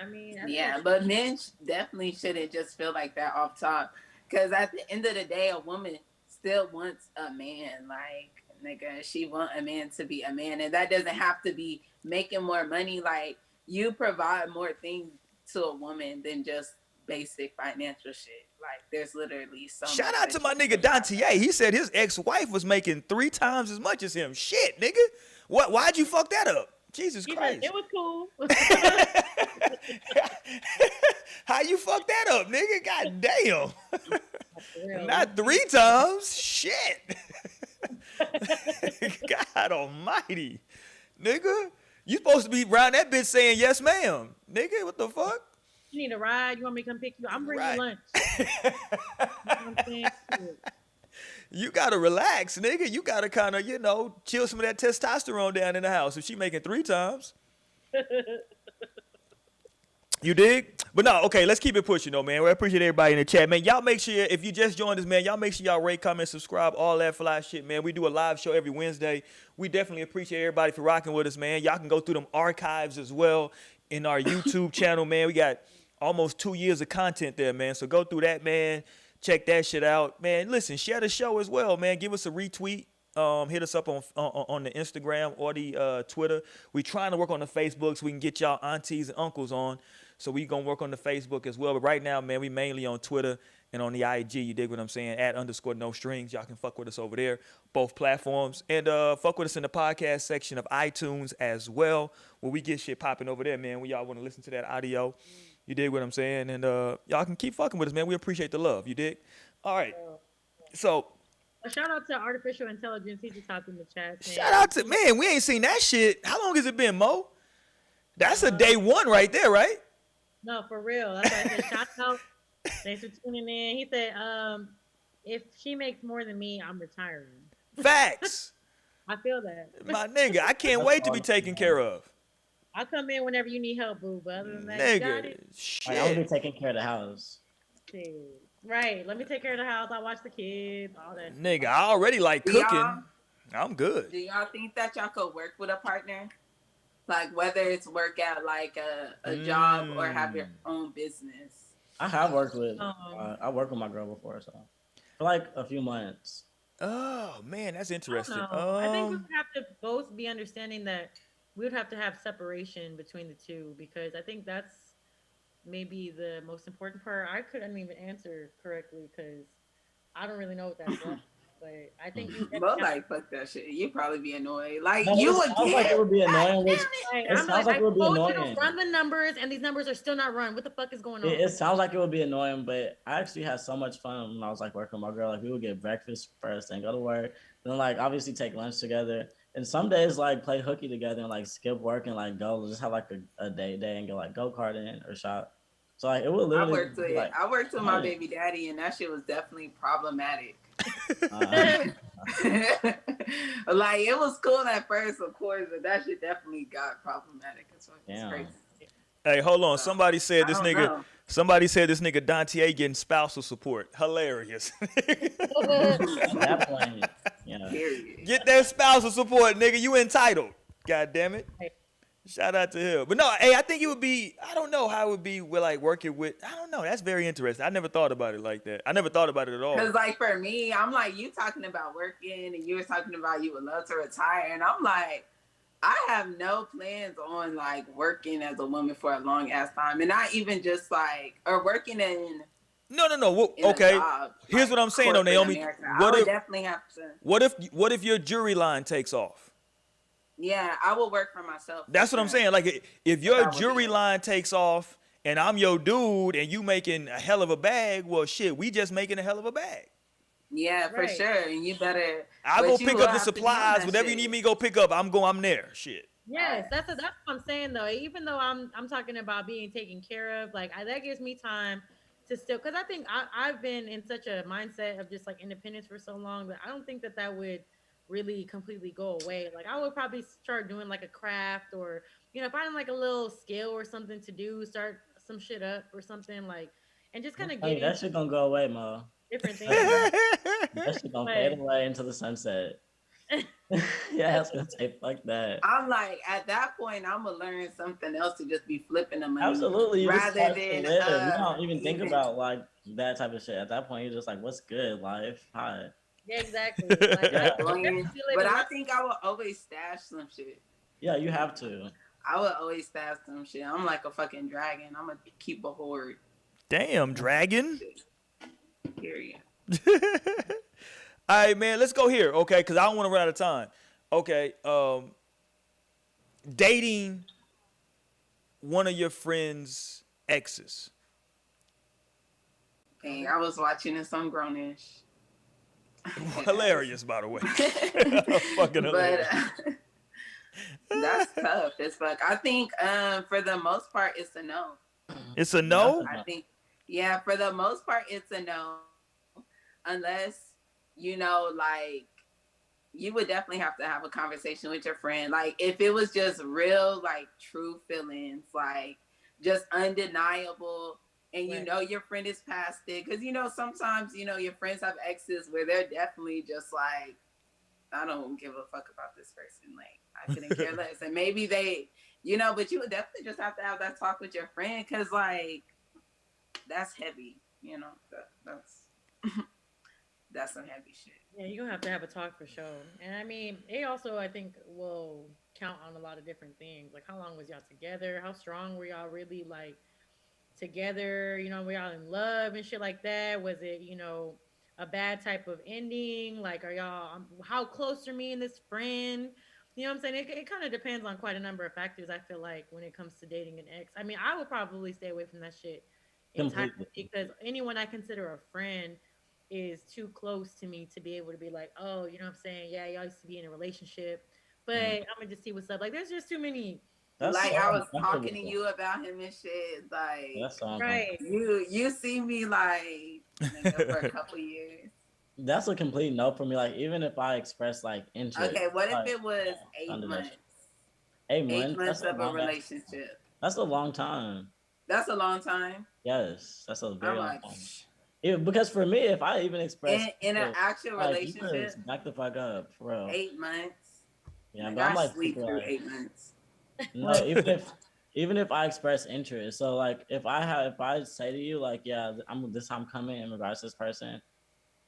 I mean, yeah, but men definitely shouldn't just feel like that off top. Because at the end of the day, a woman still wants a man. Like, nigga, she want a man to be a man. And that doesn't have to be making more money. Like, you provide more things to a woman than just basic financial shit. Like, there's literally so Shout out to my nigga Dantier. He said his ex-wife was making 3 times as much as him. Shit, nigga. Why'd you fuck that up? Jesus Christ. It was cool. How you fuck that up, nigga? God damn. Not 3 times. Shit. God almighty. Nigga. You supposed to be around that bitch saying yes, ma'am. Nigga, what the fuck? You need a ride? You want me to come pick you? I'm bringing you lunch. You gotta relax, nigga. You gotta kind of, chill some of that testosterone down in the house. If she making 3 times. You dig? But no, okay, let's keep it pushing though, man. We appreciate everybody in the chat, man. Y'all make sure, if you just joined us, man, y'all make sure y'all rate, comment, subscribe, all that fly shit, man. We do a live show every Wednesday. We definitely appreciate everybody for rocking with us, man. Y'all can go through them archives as well in our YouTube channel, man. We got almost 2 years of content there, man. So go through that, man. Check that shit out, man. Listen, share the show as well, man. Give us a retweet. Hit us up on the Instagram or the Twitter. We trying to work on the Facebook so we can get y'all aunties and uncles on. So we gonna work on the Facebook as well. But right now, man, we mainly on Twitter and on the IG. You dig what I'm saying? @_no strings. Y'all can fuck with us over there, both platforms. And fuck with us in the podcast section of iTunes as well, where we get shit popping over there, man. When y'all want to listen to that audio. You dig what I'm saying? And y'all can keep fucking with us, man. We appreciate the love. You dig? All right. So a shout out to artificial intelligence. He just hopped in the chat. Shout out to, man, we ain't seen that shit. How long has it been, Mo? That's a day one right there, right? No, for real. That's why I said shout out. Thanks for tuning in. He said, if she makes more than me, I'm retiring. Facts. I feel that. My nigga, I can't wait to be taken care of. I'll come in whenever you need help, boo. But other than that, nigga, you got it. Shit. I'll be taking care of the house. Shit. Right. Let me take care of the house. I watch the kids, all that. Nigga, I already like cooking. I'm good. Do y'all think that y'all could work with a partner? Like whether it's work at like a job or have your own business? I have worked with I worked with my girl before, so for like a few months. Oh man, that's interesting. I think we would have to both be understanding that we would have to have separation between the two, because I think that's maybe the most important part. I couldn't even answer correctly because I don't really know what that's like. But I think you but like fuck that shit. You'd probably be annoyed. Like no, you would sounds like it would be annoying. I'm like, I told you to run the numbers, and these numbers are still not run. What the fuck is going on? It sounds like it would be annoying, but I actually had so much fun when I was like working with my girl. Like we would get breakfast first and go to work, then like obviously take lunch together. And some days like play hooky together and like skip work and like go just have like a day and go like go karting or shop. So like it would literally. I worked with my baby daddy, and that shit was definitely problematic. Like it was cool at first, of course, but that shit definitely got problematic. It's crazy. Hey, hold on. Somebody said this nigga. Somebody said this nigga Dantier getting spousal support. Hilarious. That point, Get that spousal support, nigga. You entitled. God damn it. Shout out to him. But no, hey, I think it would be, I don't know how it would be with like working with, I don't know. That's very interesting. I never thought about it like that. I never thought about it at all. Because like for me, I'm like, you talking about working and you were talking about you would love to retire. And I'm like, I have no plans on like working as a woman for a long ass time. And not even just like, or working in. No. Well, okay. Job, here's like, what I'm saying though, Naomi. What if your jury line takes off? Yeah, I will work for myself. That's what I'm saying. Like, if your jury line takes off and I'm your dude and you making a hell of a bag, well, shit, we just making a hell of a bag. Yeah, for Right. sure. And you better. I'll But go you pick will up the have to be on supplies. that Whatever you shit. need me to go pick up, I'm there. Shit. Yes, that's what I'm saying though. Even though I'm talking about being taken care of, like that gives me time to still, because I think I've been in such a mindset of just like independence for so long that I don't think that would really completely go away. Like I would probably start doing like a craft, or finding like a little skill or something to do, start some shit up or something like, and just kind of Hey, getting that shit gonna go away, Mo. different Trust things. me. That shit gonna fade But away into the sunset. Yeah, it's gonna say fuck that. I'm like, at that point, I'm gonna learn something else to just be flipping the money Absolutely, you just rather start to than live. You don't even think even. about like that type of shit. At that point, you're just like, "What's good, life? Hi." yeah, exactly. Like I Yeah, definitely Enjoying. be But living I life. think I will always stash some shit. yeah, you have to. I would always stash some shit. I'm like a fucking dragon. I'm gonna keep a hoard. Damn, dragon. Period. All right, man. Let's go here, okay? Because I don't want to run out of time. Okay. Dating one of your friends' exes. Dang, I was watching this on Grownish. Hilarious, by the way. Fucking But hilarious. that's tough as fuck. I think for the most part it's a no. It's a no. I think yeah, for the most part it's a no. Unless, like you would definitely have to have a conversation with your friend. Like if it was just real, like true feelings, like just undeniable, and Right. your friend is past it. Because sometimes your friends have exes where they're definitely just like, I don't give a fuck about this person. Like I couldn't care less. And maybe they, but you would definitely just have to have that talk with your friend, because like that's heavy. That's that's some heavy shit. Yeah, you're gonna have to have a talk for sure. And I mean, it also I think will count on a lot of different things. Like how long was y'all together? How strong were y'all really like together? Were y'all in love and shit like that? Was it, a bad type of ending? Like are y'all how close are me and this friend? You know what I'm saying? It kind of depends on quite a number of factors, I feel like, when it comes to dating an ex. I mean, I would probably stay away from that shit entirely Completely. because anyone I consider a friend is too close to me to be able to be like, oh, you know what I'm saying? Yeah, y'all used to be in a relationship, but Mhm. I'm gonna just see what's up. Like, there's just too many. That's Like so I was talking to uncomfortable. you about him and shit. Like That's so Right. uncomfortable. you see me like nigga for a couple years. That's a complete no for me. Like even if I express like interest, Okay, what if like it was don't 8 do that shit. months? 8 months. 8 months That's a of a long. relationship. That's a long time. That's a long time. Yes, that's a very I'm long like, time. Because for me, if I even express in an interest, actual like you could relationship, back the fuck up, for real. 8 months. Yeah, Like but I'm I like sleep super through like 8 months. no, even if I express interest, so like if I say to you like yeah, I'm coming in regards to this person,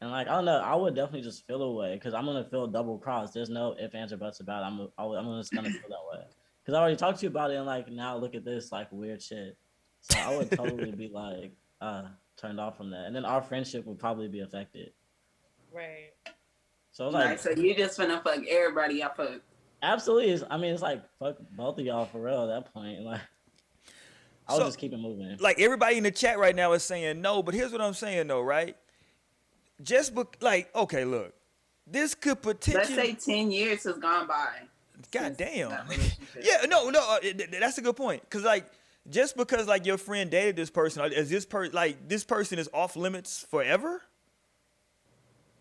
and like I don't know, I would definitely just feel away because I'm gonna feel double crossed. There's no if ands or buts about it. I'm just gonna feel that way because I already talked to you about it and like now look at this like weird shit. So I would totally be like turned off from that, and then our friendship would probably be affected. Right. So it's Like like so you just finna fuck everybody I fuck. absolutely, I mean it's like fuck both of y'all for real at that point. Like I would So, just keep it moving. like everybody in the chat right now is saying no, but here's what I'm saying though, right? Like, okay, look, this could Let's potentially. say 10 years has gone by God since damn. that relationship. Yeah, no, that's a good point. Cause like, just because like your friend dated this person, is this person is off limits forever?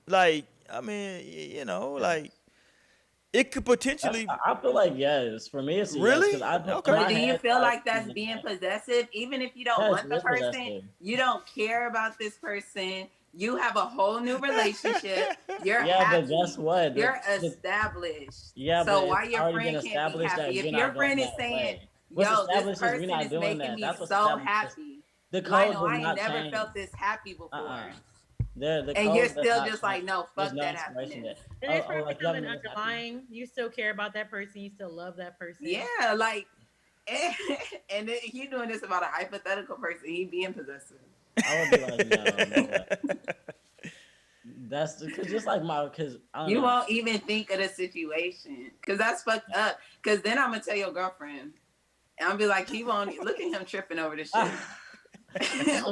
Like, I mean, like it could potentially. I feel like yes. For me, it's a yes Really? because I don't. In Okay. But my do you head, feel like, like that's being possessive? Even if you don't yes, want it the is person, possessive. you don't care about this person. You have a whole new relationship. You're Yeah, but happy. guess what? You're established. Yeah, but So it's why your already been friend can't be established that happy? we're If your not going friend is that saying, way. What's yo, this established is we're person not is doing making that. me That's what's so established. happy. The Like, code no, does I ain't not never change. felt this happy before. The And you're code does still not just change. like, no, There's fuck no that expiration happiness. date. And there's Oh, probably like you haven't something been happy. underlying. You still care about that person. You still love that person. Yeah, like, and then he doing this about a hypothetical person. He being possessive. I would be like, no way. That's because just like because I don't You know. won't even think of the situation, because that's fucked up. Because then I'm gonna tell your girlfriend, and I'll be like, he won't look at him tripping over this shit.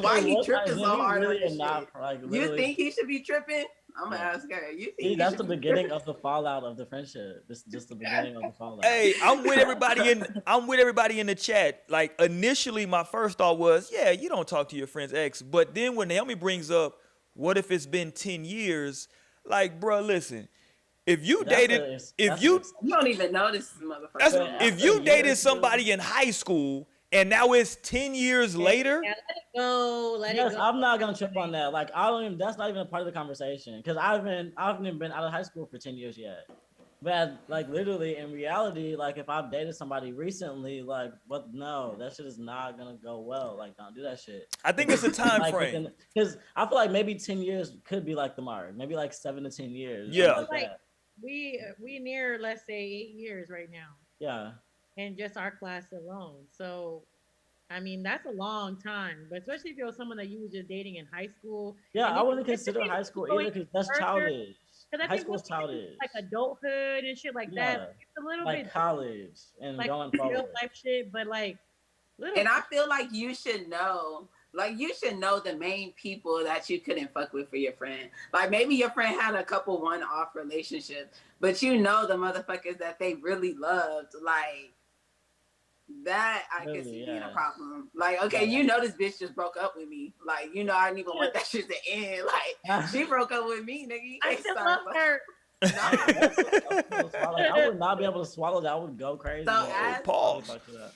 Why he tripping so hard on this shit? You think he should be tripping? I'm gonna ask her. You think See, you that's should the beginning of the fallout of the friendship. This is just the beginning of the fallout. Hey, I'm with everybody in the chat. Like initially my first thought was, yeah, you don't talk to your friend's ex. But then when Naomi brings up, what if it's been 10 years? Like, bro, listen. If you dated if That's an you You exception. don't even know this motherfucker. that's But now. if after you dated years, somebody in high school and now it's 10 years later, Yeah, let it go. Let yes, it go. I'm not gonna trip on that. Like I don't even. That's not even a part of the conversation because I haven't even been out of high school for 10 years yet. But like literally in reality, like if I've dated somebody recently, like what? No, that shit is not gonna go well. Like don't do that shit. I think it's a time Like frame. because I feel like maybe 10 years could be like the mark. Maybe like 7 to 10 years, something Yeah. like Like that. we near, let's say, 8 years right now, Yeah. in just our class alone. So I mean, that's a long time, but especially if you're someone that you was just dating in high school. Yeah, And I then wouldn't consider especially high school going either because that's further, childish. because I High think school once is you get into childish. like adulthood and shit like that, Yeah, it's a little like bit college and like going real forward. life shit, but like little. And I feel like you should know. Like you should know the main people that you couldn't fuck with for your friend. Like maybe your friend had a couple one-off relationships, but you know the motherfuckers that they really loved. Like that, I could Really, see being a yeah. problem. Like, okay, Yeah. you know this bitch just broke up with me. Like, you know I didn't even want that shit to end. Like, she broke up with me, nigga. You I can't still start. love her. Like, I would not be able to swallow that. I would go crazy. So Like, as- Pause. fuck it up.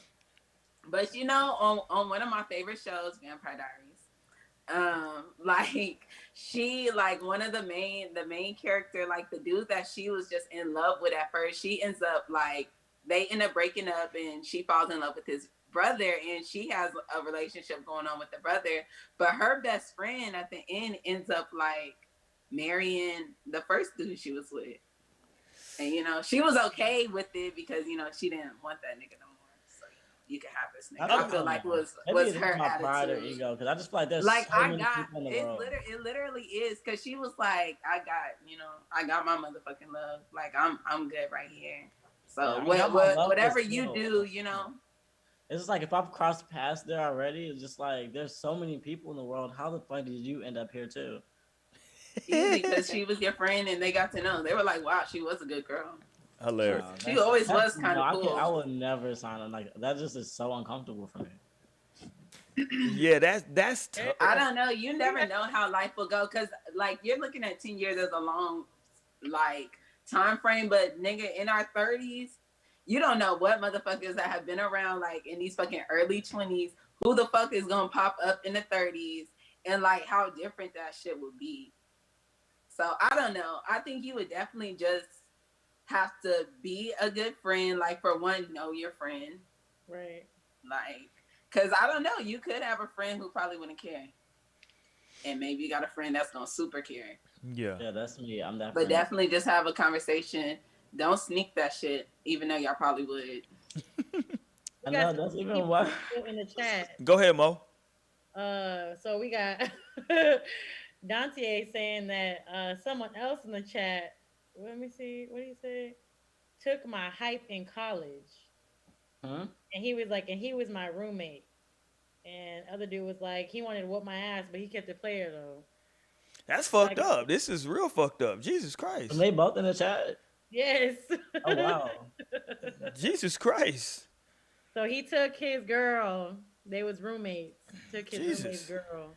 But you know, on one of my favorite shows, Vampire Diaries, like she like one of the main character, like the dude that she was just in love with at first, she ends up like they end up breaking up and she falls in love with his brother and she has a relationship going on with the brother, but her best friend at the end ends up like marrying the first dude she was with. And you know, she was okay with it because you know she didn't want that nigga no more. So you can have this nigga. I feel like was Maybe it's her my pride or attitude. ego because I just feel like there's Like so I many got people in the it. world. It literally is because she was like, I got my motherfucking love. Like I'm good right here. So Yeah, I got my love whatever is you still- do, you know. It's just like if I've crossed paths there already, it's just like there's so many people in the world. How the fuck did you end up here too? Because she was your friend and they got to know. They were like, wow, she was a good girl. Hilarious. Wow, She always was kind no, of cool. I would never sign on like that. Just is so uncomfortable for me. Yeah, that's tough. I don't know. You never know how life will go because, like, you're looking at 10 years as a long, like, time frame. But, nigga, in our 30s, you don't know what motherfuckers that have been around, like, in these fucking early 20s, who the fuck is going to pop up in the 30s, and, like, how different that shit would be. So, I don't know. I think you would definitely just have to be a good friend. Like, for one, know your friend. Right. Like, because I don't know, you could have a friend who probably wouldn't care. And maybe you got a friend that's going to super care. Yeah. Yeah, that's me. I'm that. But friend. definitely just have a conversation. Don't sneak that shit, even though y'all probably would. I know that's even what. In the chat. Go ahead, Mo. So we got Dante saying that someone else in the chat. Let me see. What do you say? Took my hype in college. Huh? And he was like, and he was my roommate. And other dude was like, he wanted to whoop my ass, but he kept it player though. That's fucked up. This is real fucked up. Jesus Christ. And they both in the chat. Yes. Oh wow. Jesus Christ. So he took his girl. They was roommates. Took his Jesus. roommate's girl.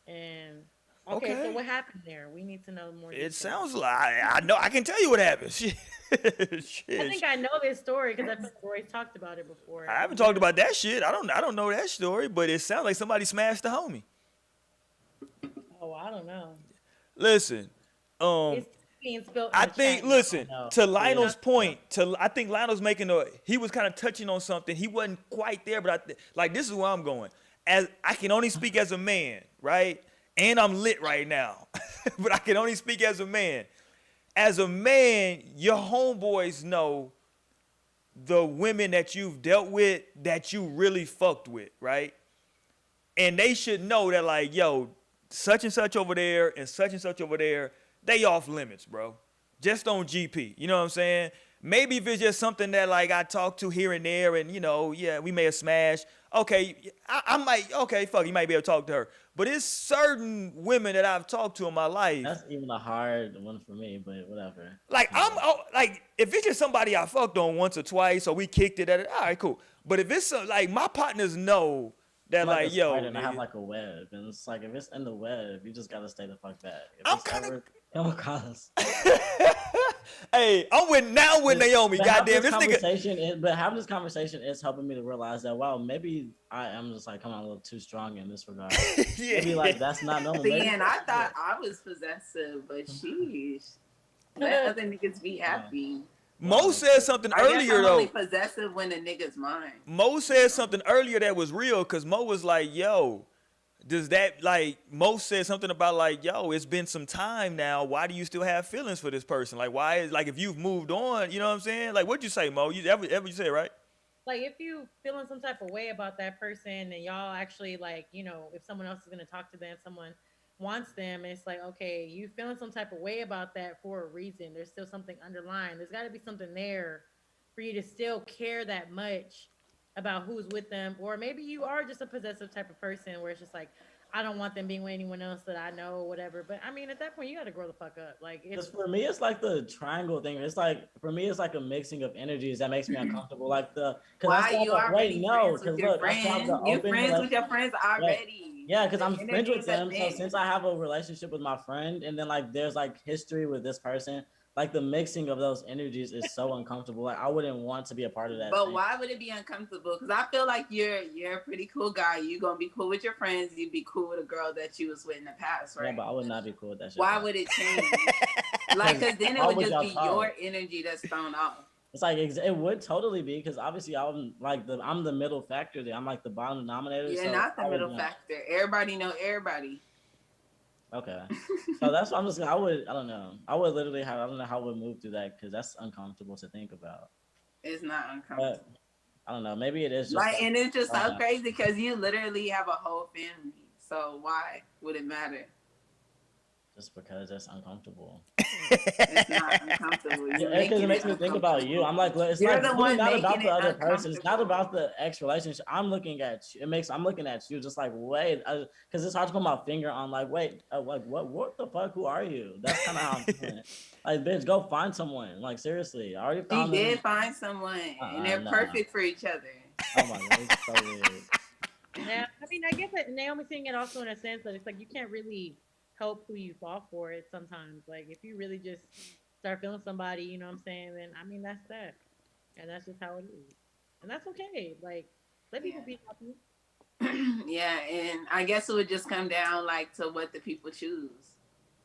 And okay, so what happened there? We need to know more. It details. sounds like I know. I can tell you what happened. Shit. Shit. I think I know this story because I think Roy's talked about it before. I haven't talked about that shit. I don't know that story, but it sounds like somebody smashed the homie. Oh, I don't know. Listen, It's being spilled. I think. Listen, No. to Lionel's point. I think Lionel's making he was kind of touching on something. He wasn't quite there, but like this is where I'm going. As I can only speak as a man, right? And I'm lit right now, but I can only speak as a man. As a man, your homeboys know the women that you've dealt with that you really fucked with, right? And they should know that, like, yo, such and such over there and such over there, they off limits, bro. Just on GP. You know what I'm saying? Maybe if it's just something that like I talk to here and there, and yeah, we may have smashed. Okay, I might. Okay, fuck, you might be able to talk to her. But it's certain women that I've talked to in my life. That's even a hard one for me, but whatever. Like like if it's just somebody I fucked on once or twice, or we kicked it at it. All right, cool. But if it's like my partners know that, I'm like, a yo, spider and I have nigga, like a web, and it's like if it's in the web, you just gotta stay the fuck back. If I'm it's kinda- ever come across. hey, I'm with Naomi. But Goddamn, having this nigga. but having this conversation is helping me to realize that wow, maybe I am just like coming out a little too strong in this regard. Yeah. Maybe like that's not normal. See, Maybe- and I thought I was possessive, but sheesh. Let other niggas be happy. Mo said something I guess earlier I'm though. only possessive when the nigga's mine. Mo said something earlier that was real, because Mo was like, yo, does that, like, Mo said something about, like, yo, it's been some time now. Why do you still have feelings for this person? Like, why is, like, if you've moved on, you know what I'm saying? Like, what'd you say, Mo? You ever you say, right? Like if you feeling some type of way about that person and y'all actually like, if someone else is gonna talk to them, someone wants them, it's like, okay, you feeling some type of way about that for a reason. There's still something underlying. There's gotta be something there for you to still care that much about who's with them. Or maybe you are just a possessive type of person where it's just like, I don't want them being with anyone else that I know or whatever. But I mean, at that point, you got to grow the fuck up. Like, Because for me, it's like the triangle thing. It's like for me, it's like a mixing of energies that makes me uncomfortable. Like why you already friends with your friends? You friends with your friends already. Yeah, because I'm The friends with energies them. are So there. since I have a relationship with my friend, and then like there's like history with this person, like the mixing of those energies is so uncomfortable. Like I wouldn't want to be a part of that. But thing. why would it be uncomfortable? Because I feel like you're a pretty cool guy. You're gonna be cool with your friends. You'd be cool with a girl that you was with in the past, right? Yeah, but I would not be cool with that shit. Why would it change? Like, because then it Why would would just y'all be talk? your energy that's thrown off. It's like it would totally be because obviously I'm like I'm the middle factor there. I'm like the bottom denominator. You're so not the I would middle want- factor. Everybody know everybody. Okay, so that's what I'm just. I don't know. I would literally have. I don't know how I would move through that because that's uncomfortable to think about. It's not uncomfortable. But I don't know. Maybe it is just Like, and it's just so uh, crazy because you literally have a whole family. So why would it matter? just because it's uncomfortable. It's not uncomfortable. You're Yeah, because it making makes me think about you. I'm like, it's You're like the really one not about making the it other person. It's not uncomfortable. about the ex relationship. I'm looking at you. I'm looking at you, just like wait, because it's hard to put my finger on. Like wait, like what the fuck? Who are you? That's kind of how I'm feeling. Like bitch, go find someone. Like seriously, I already She found did them. find someone, and they're nah. perfect for each other. Oh my god, it's so weird. Yeah, I mean, I guess that Naomi's saying it also in a sense that it's like you can't really help who you fall for it sometimes. Like if you really just start feeling somebody, you know what I'm saying, then I mean that's that. And that's just how it is. And that's okay. Like let people be happy. Yeah, and I guess it would just come down like to what the people choose.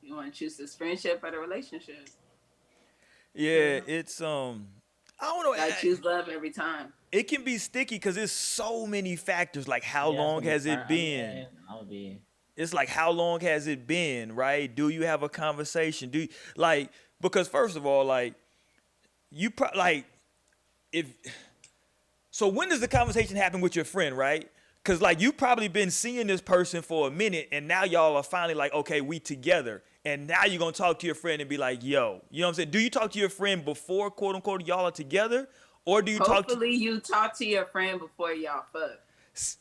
You want to choose this friendship or the relationship? Yeah, it's I don't know. I choose love every time. It can be sticky because there's so many factors. Like how Yeah, long from the has it start, been? I would be. It's like how long has it been, right? Do you have a conversation? Do you, like, because first of all, like you like if so when does the conversation happen with your friend, right? Because like you've probably been seeing this person for a minute and now y'all are finally like, okay, we together. And now you're gonna talk to your friend and be like, yo, you know what I'm saying? Do you talk to your friend before quote unquote y'all are together? Or do you Hopefully you talk to your friend before y'all fuck.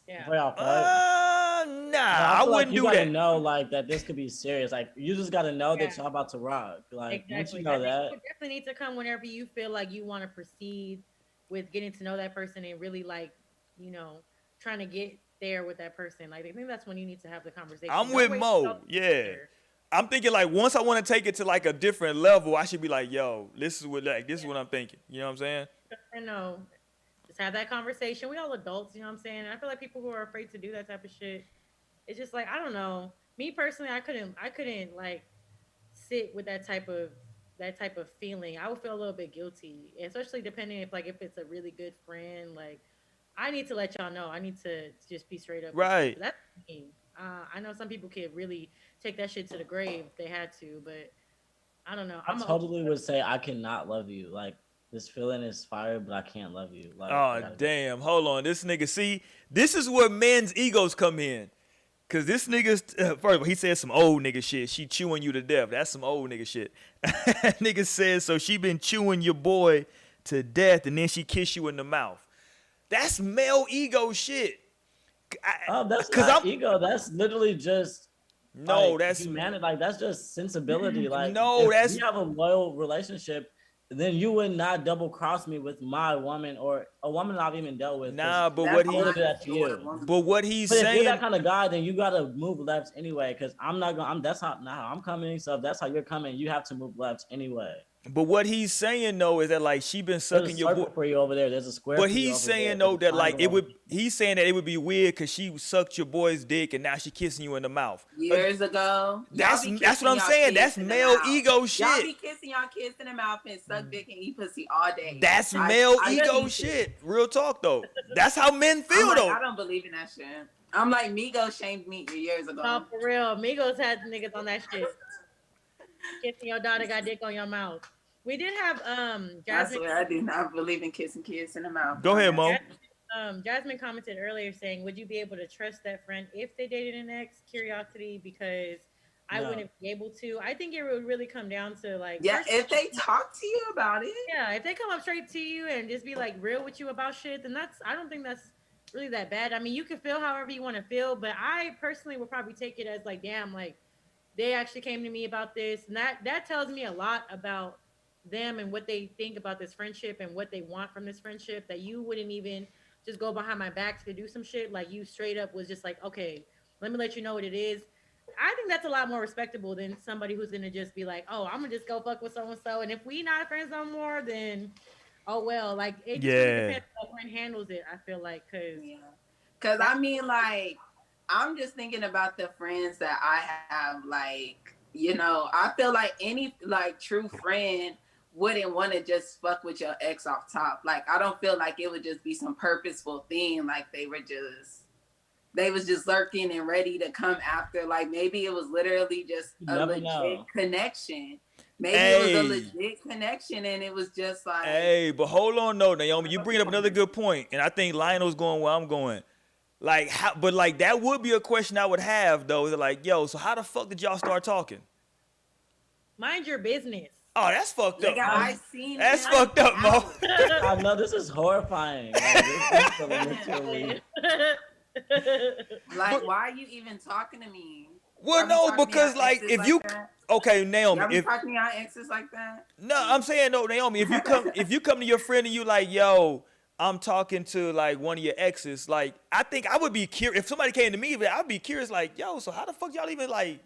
Yeah. Before y'all fuck. Nah, I feel like wouldn't you do gotta that. know like that this could be serious. Like you just gotta know Yeah. that y'all about to rock. Like once Exactly. you know I think that, it definitely needs to come whenever you feel like you want to proceed with getting to know that person and really like, trying to get there with that person. Like I think that's when you need to have the conversation. I'm Don't with wait Mo. till Yeah. later. I'm thinking like once I want to take it to like a different level, I should be like, yo, this is what I'm thinking. You know what I'm saying? I know. Just have that conversation. We all adults, you know what I'm saying? And I feel like people who are afraid to do that type of shit, it's just like I don't know. Me personally, I couldn't like sit with that type of feeling. I would feel a little bit guilty, especially depending if it's a really good friend. Like I need to let y'all know. I need to just be straight up. with you. Right. That's me. I know some people could really take that shit to the grave if they had to, but I don't know. I totally would say I cannot love you. Like this feeling is fire, but I can't love you. Like, I Oh, gotta- damn. Hold on. This nigga, see, this is where men's egos come in. Because this nigga's, first of all, he said some old nigga shit. She chewing you to death. That's some old nigga shit. Nigga says, so she been chewing your boy to death, and then she kiss you in the mouth. That's male ego shit. That's Cause not I'm ego. That's literally just no, like that's humanity. Like that's just sensibility. Like no, if we that's have a loyal relationship, then you would not double cross me with my woman or a woman I've even dealt with. Because nah. But what That's I wouldn't not he, do that to even what a you. woman. but what he's But if you're that saying, kind of guy, then you gotta move left anyway. Because I'm not gonna. That's not how I'm coming. So if that's how you're coming, you have to move left anyway. but what he's saying though is that like she been There's a sucking your boy. circle for you over there. There's a square But for you he's over there. saying There's though a that like triangle it over would. He's saying that it would be weird because she sucked your boy's dick and now she kissing you in the mouth. Years ago, That's y'all be what kissing I'm y'all saying. kids That's in the male mouth. ego Y'all shit. be kissing y'all kids in the mouth and suck dick and eat pussy all day. That's male I ego see shit. Real talk though. That's how men feel I'm like, though. I don't believe in that shit. I'm like, Migos shamed me years ago. No, for real. Migos had niggas on that shit. Kissing your daughter got dick on your mouth. We did have I Jasmine. swear, I do not believe in kissing kids in the mouth. Go ahead, Mo. Jasmine commented earlier saying, "Would you be able to trust that friend if they dated an ex?" Curiosity, because I No. wouldn't be able to. I think it would really come down to like, Yeah, first- if they talk to you about it. yeah, if they come up straight to you and just be like real with you about shit, then I don't think that's really that bad. I mean, you can feel however you want to feel, but I personally would probably take it as like, damn, like they actually came to me about this, and that tells me a lot about them and what they think about this friendship and what they want from this friendship. That you wouldn't even just go behind my back to do some shit. Like you straight up was just like, okay, let me let you know what it is. I think that's a lot more respectable than somebody who's gonna just be like, oh, I'm gonna just go fuck with so and so, and if we not friends no more, then oh well. Like it just really Yeah. depends on how a friend handles it. I feel like because Yeah. Cause I mean, like, I'm just thinking about the friends that I have. Like, you know, I feel like any like true friend wouldn't want to just fuck with your ex off top. Like, I don't feel like it would just be some purposeful thing. Like they was just lurking and ready to come after. Like maybe it was literally just You a never legit know. connection. Maybe it was Hey. a legit connection and it was just like, Hey, but hold on, no, Naomi. You bring up another good point, and I think Lionel's going where I'm going. Like, how? But like, that would be a question I would have though. Is it like, yo, so how the fuck did y'all start talking? mind your business. Oh, that's fucked up. nigga, Mo. I seen That's him fucked up, Mo. out. I know this is horrifying. Like, this is literally. Like, why are you even talking to me? Well, Y'all be no, talking to because y'all like exes if you that? okay, Y'all Naomi, be if talking to y'all exes like that? no, I'm saying no, Naomi, if you come to your friend and you like, yo, I'm talking to like one of your exes, like I think I would be curious if somebody came to me, but I'd be curious, like, yo, so how the fuck y'all even like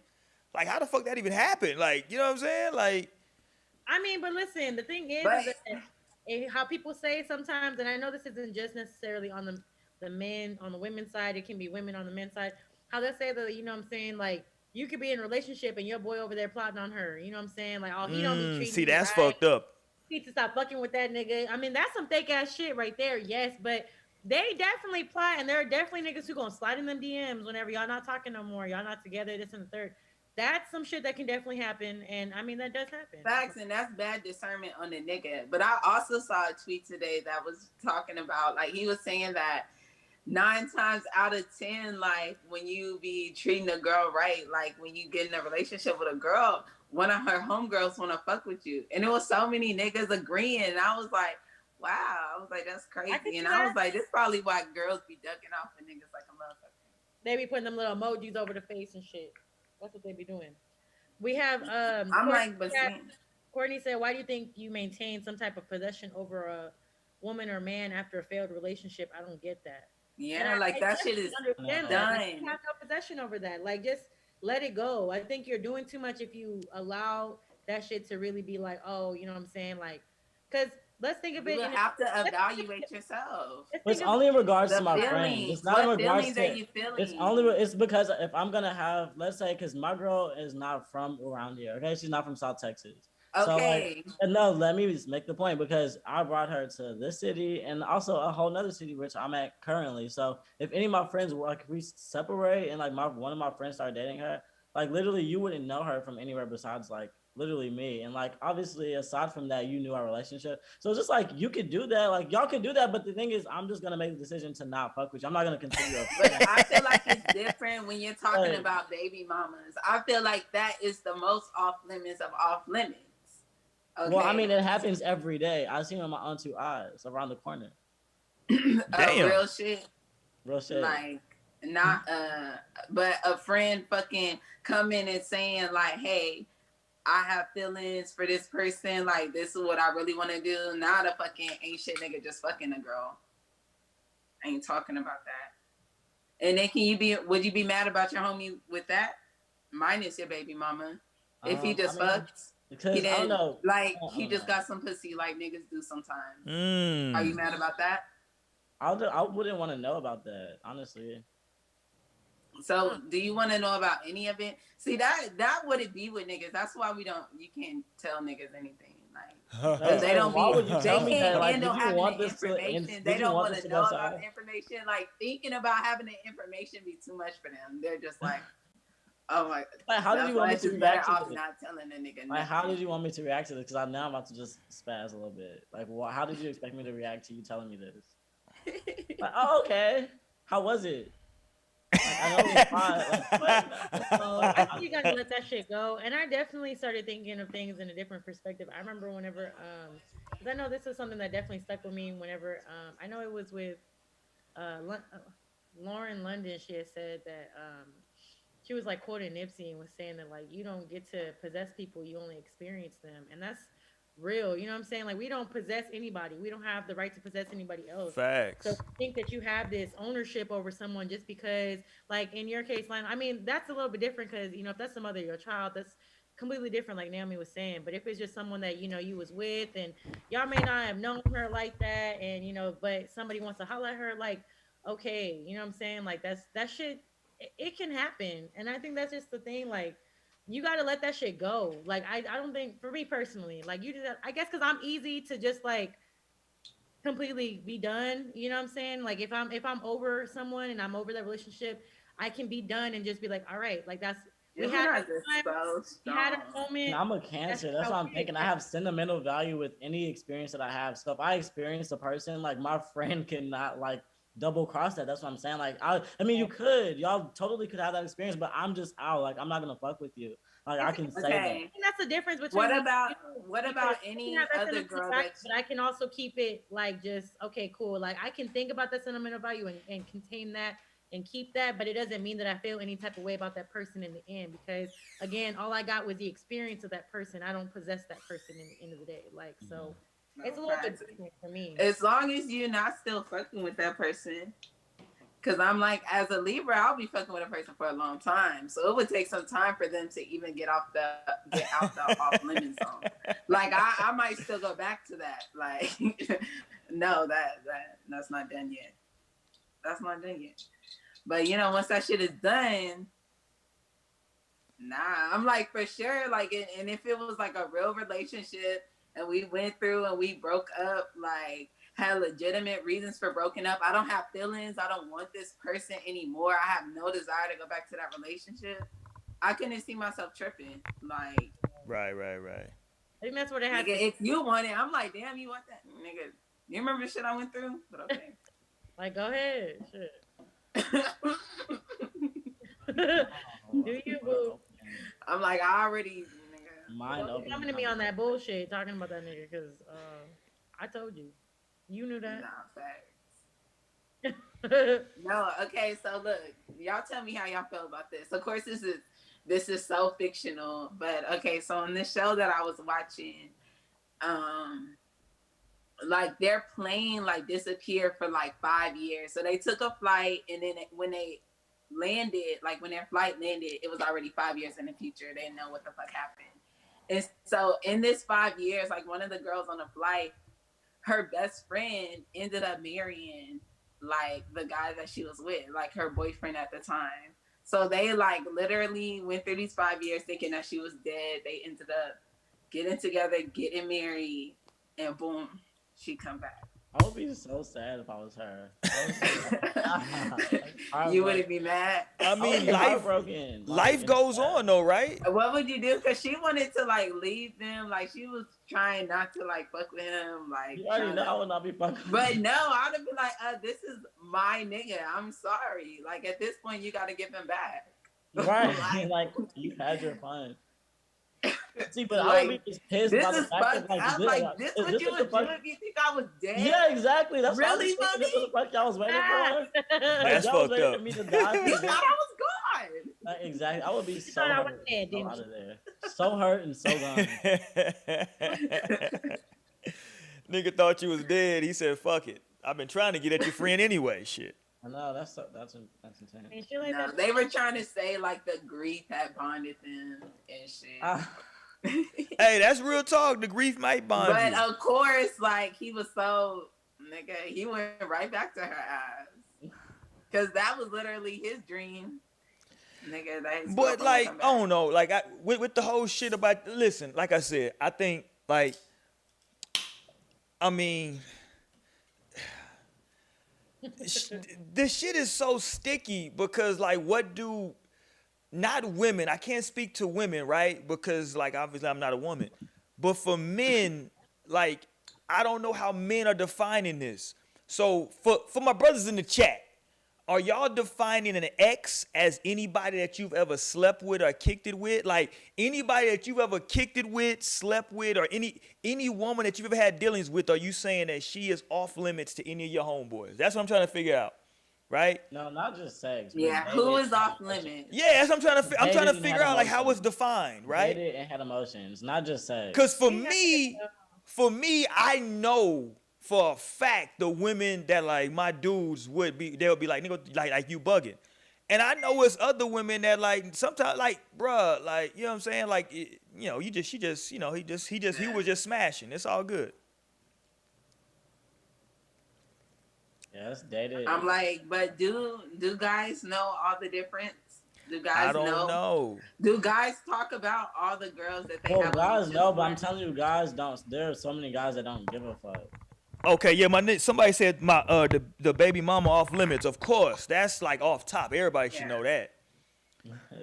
how the fuck that even happened? Like, you know what I'm saying? Like, I mean, but listen, the thing is But- that how people say sometimes, and I know this isn't just necessarily on the men on the women's side, it can be women on the men's side. How they say that, you know what I'm saying, like you could be in a relationship and your boy over there plotting on her. You know what I'm saying? Like, oh, he don't be treating see, you that's right. fucked up. He needs to stop fucking with that nigga. I mean, that's some fake ass shit right there. Yes, but they definitely plot, and there are definitely niggas who gonna slide in them DMs whenever y'all not talking no more, y'all not together, this and the third. That's some shit that can definitely happen, and I mean that does happen. Facts, and that's bad discernment on the nigga. But I also saw a tweet today that was talking about, like, he was saying that 9 times out of 10, like, when you be treating a girl right, like, when you get in a relationship with a girl, one of her homegirls want to fuck with you. And it was so many niggas agreeing, and I was like, wow. I was like, that's crazy. And I was like, this probably why girls be ducking off for niggas like a motherfucker. They be putting them little emojis over the face and shit. That's what they be doing. We have I'm Courtney like, but said, Courtney said, why do you think you maintain some type of possession over a woman or man after a failed relationship? I don't get that. yeah, like that shit is understand that. done. Like, you have no possession over that. Like, just let it go. I think you're doing too much if you allow that shit to really be like, oh, you know what I'm saying? Like, because let's think of it. You in have to evaluate yourself. It's only in regards to my friends. feelings. It's not in What regards feelings to. are you feeling? It's because if I'm gonna have, let's say, because my girl is not from around here. Okay, she's not from South Texas. So, Okay. like, and no, let me just make the point because I brought her to this city and also a whole nother city which I'm at currently. So if any of my friends were like, if we separate and like one of my friends started dating her, like literally you wouldn't know her from anywhere besides like literally me. And like obviously aside from that, you knew our relationship. So it's just like you could do that, like y'all can do that, but the thing is I'm just gonna make the decision to not fuck with you. I'm not gonna continue. But I feel like it's different when you're talking Right. about baby mamas. I feel like that is the most off limits of off limits. Well, I Okay. mean, it happens every day. I see him with my own two eyes around the corner. Damn. Real shit. Real shit. Like not but a friend fucking coming and saying like, hey, I have feelings for this person, like this is what I really want to do. Not a fucking ain't shit nigga just fucking a girl. I ain't talking about that. And then would you be mad about your homie with that? Minus your baby mama. If he just fucks. Because He I don't didn't know. he just got some pussy like niggas do sometimes. Mm. Are you mad about that? I wouldn't want to know about that, honestly. So do you want to know about any of it? See, that would it be with niggas. That's why you can't tell niggas anything. Like, because they don't Why would be, you they tell me can't that? Like, handle did you having want the this to? information. They Did you don't want want this to to know go about south? the information. Like thinking about having the information be too much for them. They're just like, oh my. Like, how did you want me to just better react to off this? not telling a nigga. Like, how nothing. did you want me to react to this? Because I'm now about to just spaz a little bit. Like, how did you expect me to react to you telling me this? Like, oh, okay. How was it? Like, I know it was fine. Like, what? I think you gotta let that shit go. And I definitely started thinking of things in a different perspective. I remember whenever, because I know this is something that definitely stuck with me. Whenever, I know it was with Lauren London. She had said that she was like quoting Nipsey and was saying that like you don't get to possess people, you only experience them, and that's real. You know what I'm saying? Like we don't possess anybody. We don't have the right to possess anybody else. Facts. So think that you have this ownership over someone just because, like in your case, line. I mean, that's a little bit different because if that's the mother of your child, that's completely different. Like Naomi was saying, but if it's just someone that you was with and y'all may not have known her like that, and but somebody wants to holler at her, like okay, you know what I'm saying? Like that shit. It can happen, and I think that's just the thing. Like you got to let that shit go. Like I don't think for me personally, like you do that. I guess because I'm easy to just like completely be done. You know what I'm saying? Like if I'm over someone and I'm over that relationship, I can be done and just be like, all right, like that's we had a time, we had a And moment. I'm a Cancer. That's how what I'm it thinking. I is. have sentimental value with any experience that I have. So if I experience a person, like my friend cannot like double cross that. That's what I'm saying. Like I mean, you could. Y'all totally could have that experience, but I'm just out. Like I'm not gonna fuck with you. Like I can say that. Okay. I think that's the difference between What about because I any can have that other sentimental girl value, that but I can also keep it like just okay, cool. Like I can think about that sentimental value and contain that and keep that, but it doesn't mean that I feel any type of way about that person in the end because again, all I got was the experience of that person. I don't possess that person in the end of the day. Like so, it's a little bit different for me. as long as you're not still fucking with that person? Because I'm like, as a Libra, I'll be fucking with a person for a long time. So it would take some time for them to even get out the off limit zone. Like I might still go back to that. Like, no, that's not done yet. That's not done yet. But once that shit is done, nah, I'm like for sure. Like, and if it was like a real relationship and we went through and we broke up, like had legitimate reasons for broken up. I don't have feelings. I don't want this person anymore. I have no desire to go back to that relationship. I couldn't see myself tripping. Like, Right. I think that's what it has. Nigga, if you want it, I'm like, damn, you want that, nigga? You remember the shit I went through? But okay. Like, go ahead, shit. Do you, boo? I'm like, I already, nigga. Mind open. Coming to me on that bullshit, talking about that nigga, because I told you. You knew that. Nah, facts. No, okay, so look, y'all tell me how y'all feel about this. Of course, this is so fictional, but okay, so in this show that I was watching, like their plane like disappeared for like 5 years. So they took a flight, and then when they landed, like when their flight landed, it was already 5 years in the future. They didn't know what the fuck happened. And so in this 5 years, like one of the girls on the flight, her best friend ended up marrying like the guy that she was with, like her boyfriend at the time. So they like literally went through these 5 years thinking that she was dead. They ended up getting together, getting married, and boom, she come back. I would be so sad if I was her. You wouldn't be mad? I mean, heartbroken. Life goes on though, right? What would you do? Because she wanted to like leave them. Like she was trying not to like fuck with him. Like you already know I would not be fucking. But no, I'd have been like, this is my nigga. I'm sorry. Like at this point, you got to give him back. Right. Like you had your fun. See, but I would Like, be just pissed this about the is fact fucked that like, up. Like, this is what this you what the would do fuck? if you think I was dead? Yeah, exactly. That's what I was Really, thinking. This is what the fuck y'all was waiting for. Like, That's y'all was fucked waiting up. for me to die. You For thought I was gone. like, exactly. I would be so thought I was hurt, dead, so didn't out you? of there, so hurt and so gone. Nigga thought you was dead. He said, "Fuck it. I've been trying to get at your friend anyway." Shit. I know that's insane. And shit like No, that. they were trying to say like the grief had bonded them and shit. Hey, that's real talk. The grief might bond But you. of course, like he was so nigga, he went right back to her ass. Cause that was literally his dream. Nigga, that his But girlfriend like, would I come back. don't know. Like, with the whole shit about, listen, like I said, I think like, I mean, this shit is so sticky because like, what do not women? I can't speak to women, right? Because like, obviously, I'm not a woman. But for men, like, I don't know how men are defining this. So for my brothers in the chat, are y'all defining an ex as anybody that you've ever slept with or kicked it with? Like anybody that you've ever kicked it with, slept with, or any woman that you've ever had dealings with, are you saying that she is off limits to any of your homeboys? That's what I'm trying to figure out, right? No, not just sex. But Yeah, who is off limits? Yeah, that's what I'm trying to Dated and figure had out like how it's emotions. defined, right? Dated and had emotions, not just sex. Because for me, I know for a fact the women that like my dudes would be, they'll be like, nigga, like you bugging. And I know it's other women that like sometimes like, bruh, like, you know what I'm saying? Like, you know, she just, you know, he was just smashing. It's all good. Yeah, that's dated. I'm like, but do guys know all the difference? Do guys I don't know. Do guys talk about all the girls that they Well, have? guys on know, but I'm Instagram? telling you, guys don't. There are so many guys that don't give a fuck. Okay, yeah, somebody said my the baby mama off limits. Of course, that's like off top. Everybody should know that.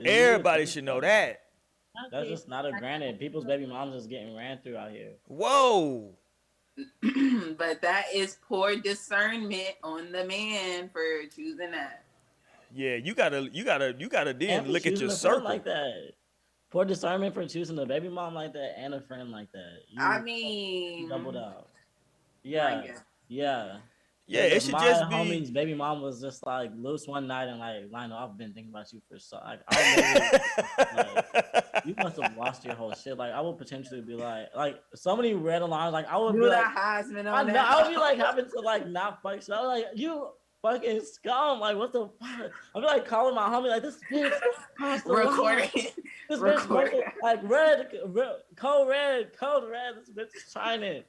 Everybody should know that. That's just not a granted. People's baby moms is getting ran through out here. Whoa. But that is poor discernment on the man for choosing that. Yeah, you gotta then And for look at choosing your a friend circle. like that. Poor discernment for choosing a baby mom like that and a friend like that. I mean, Doubled out. I Yeah, guess. yeah. Yeah, it should my just be. homie's baby mom was just like loose one night and like, Lionel, I've been thinking about you for so. Like, like, you must have lost your whole shit. Like, I would potentially be like so many red alarms. Like, I would Do be that like, Heisman I on know, that. I would be like having to like not fuck. So I was like, you fucking scum. Like, what the fuck? I'd be like calling my homie like this bitch. crossed the line. recording. This bitch Recording. fucking, like red, code red. This bitch is shining.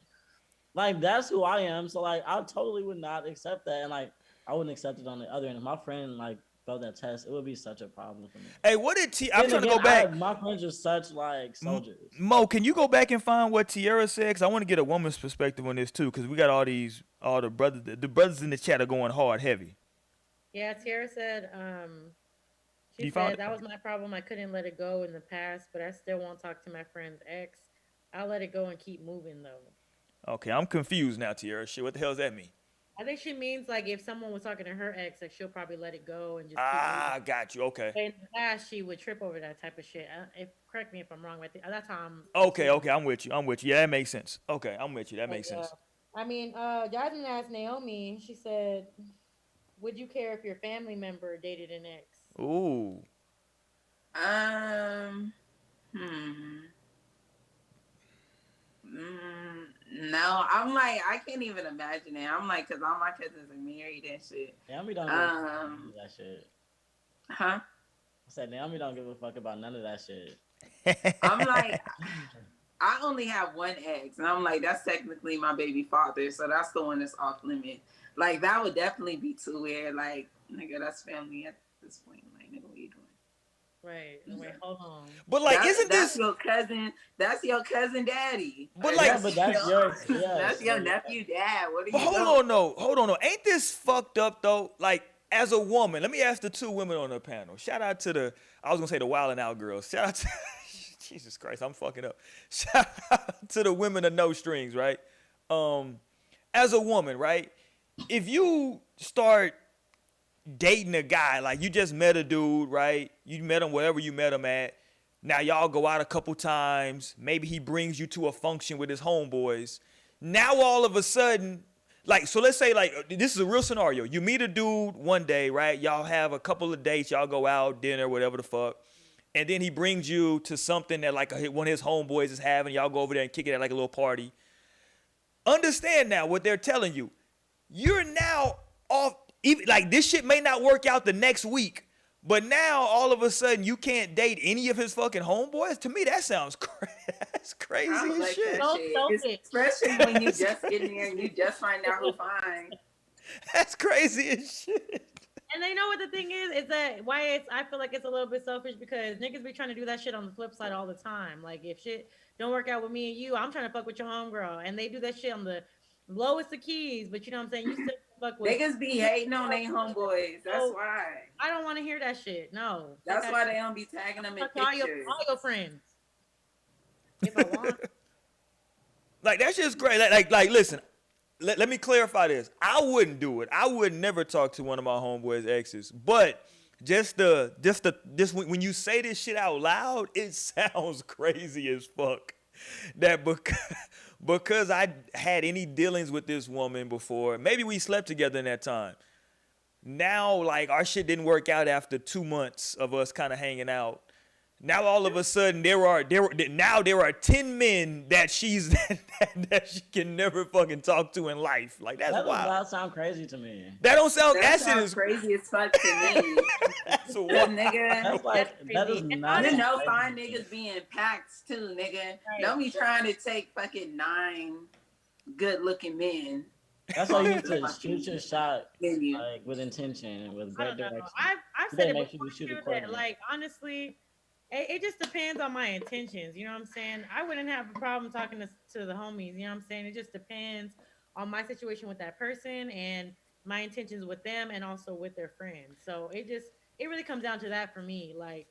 Like that's who I am. So like I totally would not accept that, and like I wouldn't accept it on the other end. If my friend like failed that test, it would be such a problem for me. Hey, what did I'm Then trying to again, go back. my friends are such like soldiers. Mo, can you go back and find what Tierra said? Cause I want to get a woman's perspective on this too. Cause we got all the brothers in the chat are going hard heavy. Yeah, Tara said, she You found said it? that was my problem. I couldn't let it go in the past, but I still won't talk to my friend's ex. I'll let it go and keep moving though. Okay, I'm confused now, Tierra. Shit, what the hell does that mean? I think she means like if someone was talking to her ex, like she'll probably let it go and just Ah, keep got you. Okay. moving. In the past, she would trip over that type of shit. Correct me if I'm wrong, but that's how I'm. Okay, I'm with you. Yeah, that makes sense. Okay, I'm with you. That makes sense. I mean, Jasmine asked Naomi. She said, "Would you care if your family member dated an ex?" Ooh. No, I'm like, I can't even imagine it. I'm like, cause all my cousins are married and shit. Naomi don't give a fuck about that shit. Huh? I said Naomi don't give a fuck about none of that shit. I'm like, I only have one ex, and I'm like, that's technically my baby father, so that's the one that's off limit. Like, that would definitely be too weird. Like, nigga, that's family at this point. Like, nigga, what you doing? Right. Wait, hold on. But like, that's this your cousin? That's your cousin, daddy. But like, yeah, but that's your That's your nephew, dad. What are you But hold on though. Ain't this fucked up though? Like, as a woman, let me ask the two women on the panel. Shout out to I was gonna say the Wild and Out girls. Shout out to Jesus Christ, I'm fucking up. Shout out to the women of No Strings, right? As a woman, right? If you start dating a guy, like you just met a dude, right? You met him wherever you met him at, Now y'all go out a couple times. Maybe he brings you to a function with his homeboys. Now all of a sudden, like, so let's say like this is a real scenario. You meet a dude one day, right? Y'all have a couple of dates. Y'all go out, dinner, whatever the fuck. And then he brings you to something that like one of his homeboys is having. Y'all go over there and kick it at like a little party. Understand now what they're telling you. You're now off. Even, like this shit may not work out the next week. But now, all of a sudden, you can't date any of his fucking homeboys? To me, that sounds that's crazy as like shit. That shit. Especially when you just get in there and you just find out who fine. That's crazy as shit. And they know what the thing is that I feel like it's a little bit selfish because niggas be trying to do that shit on the flip side all the time. Like, if shit don't work out with me and you, I'm trying to fuck with your homegirl. And they do that shit on the lowest of keys, but you know what I'm saying? You still fuck with niggas be hating on their homeboys. That's why. I don't want to hear that shit. No. That's why they don't be tagging them in pictures. All your friends. If I want. Like, that shit's great. Like listen, let me clarify this. I wouldn't do it. I would never talk to one of my homeboys' exes. But just when you say this shit out loud, it sounds crazy as fuck. That because I had any dealings with this woman before, maybe we slept together in that time. Now, like, our shit didn't work out after 2 months of us kind of hanging out. Now, all of a sudden, there are 10 men that that she can never fucking talk to in life. Like, that's wild. That sound crazy to me. That don't sound. That shit is crazy as fuck to me. That's a That nigga. That's like that is not. You know, fine niggas be in packs too, nigga. Right. Don't be trying to take fucking 9 good-looking men. That's why you need to shoot your shot Menu. like with intention and with I great don't know. direction. I've You said better it make sure before you shoot too, it accordingly. that, like, honestly, it just depends on my intentions. You know what I'm saying? I wouldn't have a problem talking to the homies. You know what I'm saying? It just depends on my situation with that person and my intentions with them and also with their friends. So it really comes down to that for me. Like,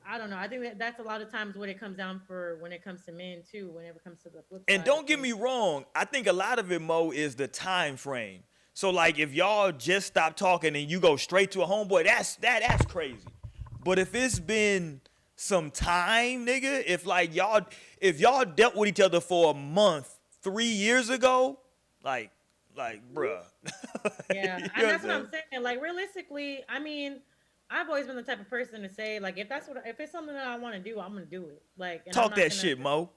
I don't know. I think that's a lot of times what it comes down for when it comes to men too, whenever it comes to the flip side. And don't get me wrong, I think a lot of it, Mo, is the time frame. So like if y'all just stop talking and you go straight to a homeboy, that's crazy. But if it's been some time, nigga, if y'all dealt with each other for a month 3 years ago, like bruh. Yeah, and that's what I'm saying. Like, realistically, I mean, I've always been the type of person to say, like, if it's something that I want to do, I'm gonna do it. Like, and Talk that shit, Mo.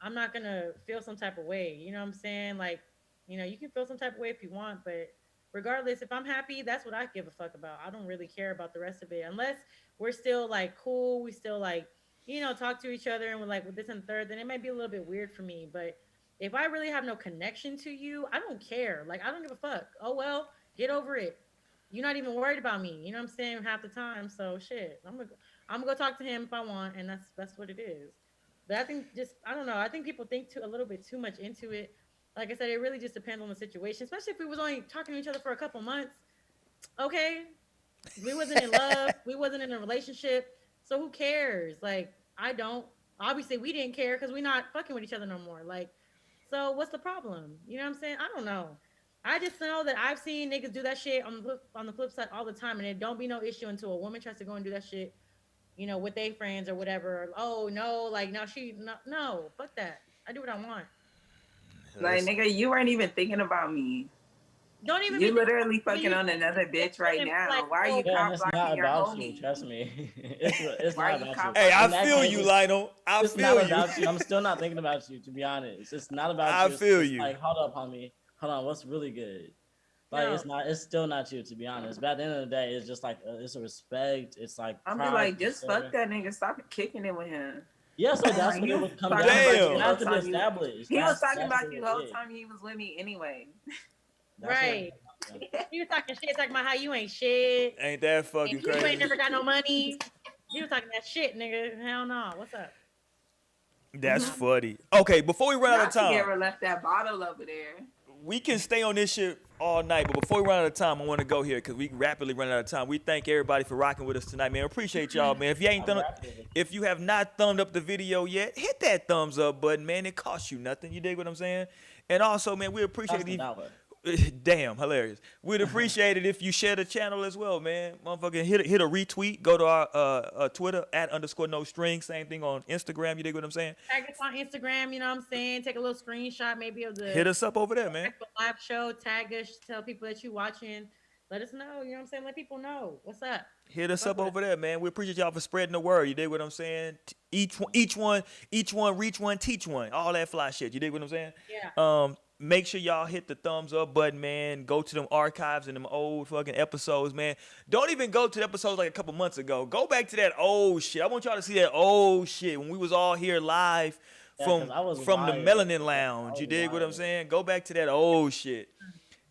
I'm not gonna feel some type of way. You know what I'm saying? Like, you know, you can feel some type of way if you want, but regardless, if I'm happy, that's what I give a fuck about. I don't really care about the rest of it, unless we're still like cool. We still like, you know, talk to each other and we're like with this and third. Then it might be a little bit weird for me. But if I really have no connection to you, I don't care. Like, I don't give a fuck. Oh well, get over it. You're not even worried about me. You know what I'm saying? Half the time. So shit, I'm gonna go talk to him if I want, and that's what it is. But I think I don't know. I think people think a little bit too much into it. Like I said, it really just depends on the situation. Especially if we was only talking to each other for a couple months. Okay, we wasn't in love. We wasn't in a relationship. So who cares? Like, I don't. Obviously, we didn't care because we're not fucking with each other no more. Like, so what's the problem? You know what I'm saying? I don't know. I just know that I've seen niggas do that shit on the flip side all the time, and it don't be no issue until a woman tries to go and do that shit, you know, with their friends or whatever. Oh no, like no, no, fuck that. I do what I want. Like, nigga, you weren't even thinking about me. Don't even. You literally fucking on another bitch right now. Like, Why are you Yeah, cop it's blocking not your about you. homie? Trust me. It's Why not you about cop- you. Hey, I In that feel case, you, Lionel. I It's feel not you. about you. I'm still not thinking about you, to be honest. It's not about I you. feel It's you. Like, hold up, homie. Hold on. What's really good? Like, No. it's still not you, to be honest. But at the end of the day, it's just like, it's a respect. It's like, I'm be pride, like, just consider- fuck that nigga. Stop kicking it with him. Yeah, so that's Like, what he it was would come talking down about to. you It the has whole to be time established. He was That's talking about what you it the whole is. time he was with me anyway. That's what- Right. You was talking shit, talking about how you ain't shit. Ain't that fucking And you ain't crazy? never got no money. You was talking that shit, nigga. Hell no. What's up? That's funny. Okay, before we run out Not of you time, ever left that bottle over there. we can stay on this shit all night, but before we run out of time, I want to go here because we rapidly run out of time. We thank everybody for rocking with us tonight, man. Appreciate y'all, man. If you have not thumbed up the video yet, hit that thumbs up button, man. It costs you nothing. You dig what I'm saying? And also, man, we appreciate Cost a dollar. Damn, hilarious. We'd appreciate it if you share the channel as well, man. Motherfucking hit a retweet. Go to our Twitter @_no_string. Same thing on Instagram. You dig what I'm saying? Tag us on Instagram, you know what I'm saying? Take a little screenshot maybe of the Hit us up over there, man. live show. Tag us, tell people that you're watching. Let us know, you know what I'm saying? Let people know. What's up? Hit us up over there, man. We appreciate y'all for spreading the word. You dig what I'm saying? Each one, reach one, teach one. All that fly shit. You dig what I'm saying? Yeah. Make sure y'all hit the thumbs up button, man. Go to them archives and them old fucking episodes, man. Don't even go to the episodes like a couple months ago. Go back to that old shit. I want y'all to see that old shit when we was all here live from the Melanin Lounge. You dig what I'm saying? Go back to that old shit.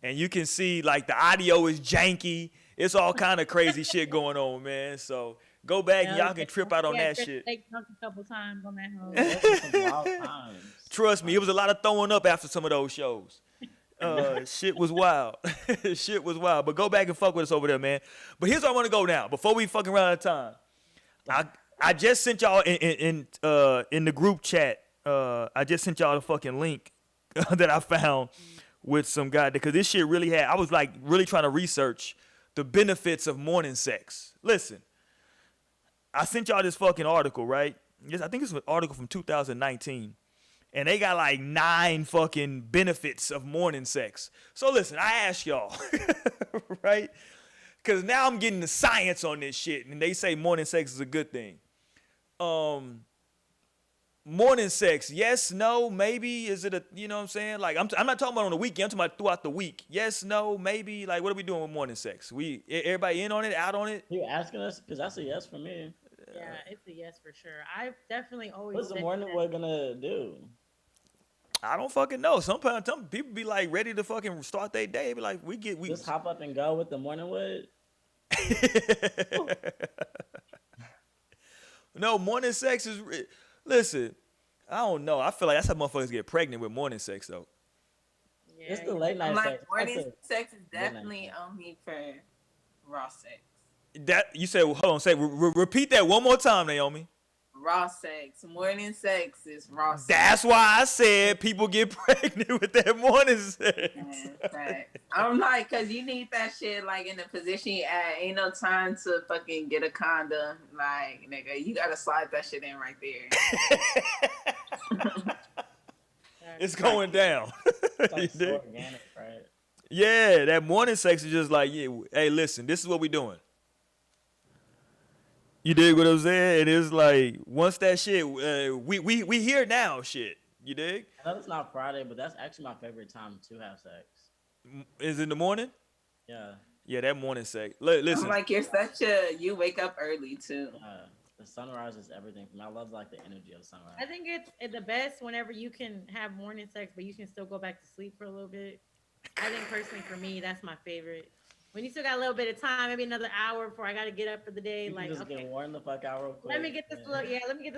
And you can see like the audio is janky. It's all kind of crazy shit going on, man. So go back and y'all can trip out on that shit. A couple times on that whole. Trust me, it was a lot of throwing up after some of those shows. Shit was wild. Shit was wild. But go back and fuck with us over there, man. But here's where I want to go now. Before we fucking run out of time, I just sent y'all in the group chat. I just sent y'all the fucking link that I found with some guy, because this shit really I was like really trying to research the benefits of morning sex. Listen, I sent y'all this fucking article, right? Yes, I think it's an article from 2019. And they got like 9 fucking benefits of morning sex. So listen, I ask y'all, right? Because now I'm getting the science on this shit, and they say morning sex is a good thing. Morning sex, yes, no, maybe. Is it a, you know what I'm saying? Like, I'm not talking about on the weekend. I'm talking about throughout the week. Yes, no, maybe. Like, what are we doing with morning sex? Everybody in on it, out on it? You asking us? Because that's a yes for me. Yeah, it's a yes for sure. I've definitely always. What's the morning wood gonna do? I don't fucking know. Sometimes people be like ready to fucking start their day. Be like, we just hop up and go with the morning wood. No, morning sex is. Listen, I don't know. I feel like that's how motherfuckers get pregnant with morning sex, though. Yeah, It's the late night sex. Morning sex is definitely only for raw sex. That you said. Hold on. Say. Repeat that one more time, Naomi. Raw sex. Morning sex is raw sex. That's why I said people get pregnant with that morning sex. I'm like, cause you need that shit like in the position you at. Ain't no time to fucking get a condom. Like, nigga, you gotta slide that shit in right there. It's going down. It's like so organic, right? Yeah, that morning sex is just like, yeah, hey, listen, this is what we doing. You dig what I'm saying? And it's like, once that shit, we here now, shit. You dig? I know it's not Friday, but that's actually my favorite time to have sex. Is it in the morning? Yeah. Yeah, that morning sex. Listen. I'm like, you wake up early too. The sunrise is everything for me. I love like the energy of sunrise. I think it's the best whenever you can have morning sex, but you can still go back to sleep for a little bit. I think personally for me, that's my favorite. When you still got a little bit of time, maybe another hour before I got to get up for the day. You like, just okay, get worn the fuck out real quick. let me get this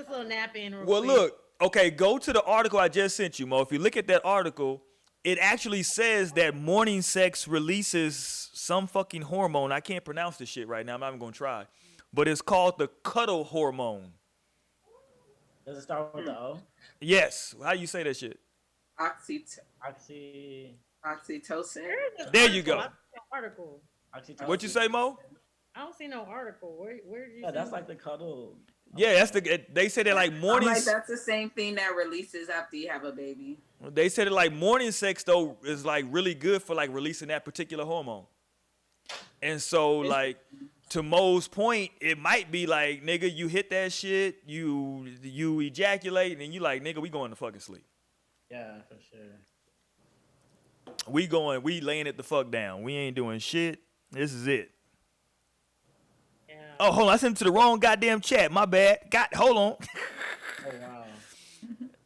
little nap in. Real Well, quick. look, okay, go to the article I just sent you, Mo. If you look at that article, it actually says that morning sex releases some fucking hormone. I can't pronounce this shit right now. I'm not even gonna try, but it's called the cuddle hormone. Does it start with the O? Yes. How you say that shit? Oxytocin. There you go. Article. Oxytocin. What you say, Mo? I don't see no article. Where did you? Yeah, see that's that? like the cuddle. Yeah, that's they said that like morning. I'm like, that's the same thing that releases after you have a baby. They said it like morning sex though is like really good for like releasing that particular hormone. And so like to Mo's point, it might be like, nigga, you hit that shit, you ejaculate, and you like, nigga, we going to fucking sleep. Yeah, for sure. We laying it the fuck down. We ain't doing shit. This is it. Yeah. Oh, hold on. I sent it to the wrong goddamn chat. My bad. Hold on. Oh wow.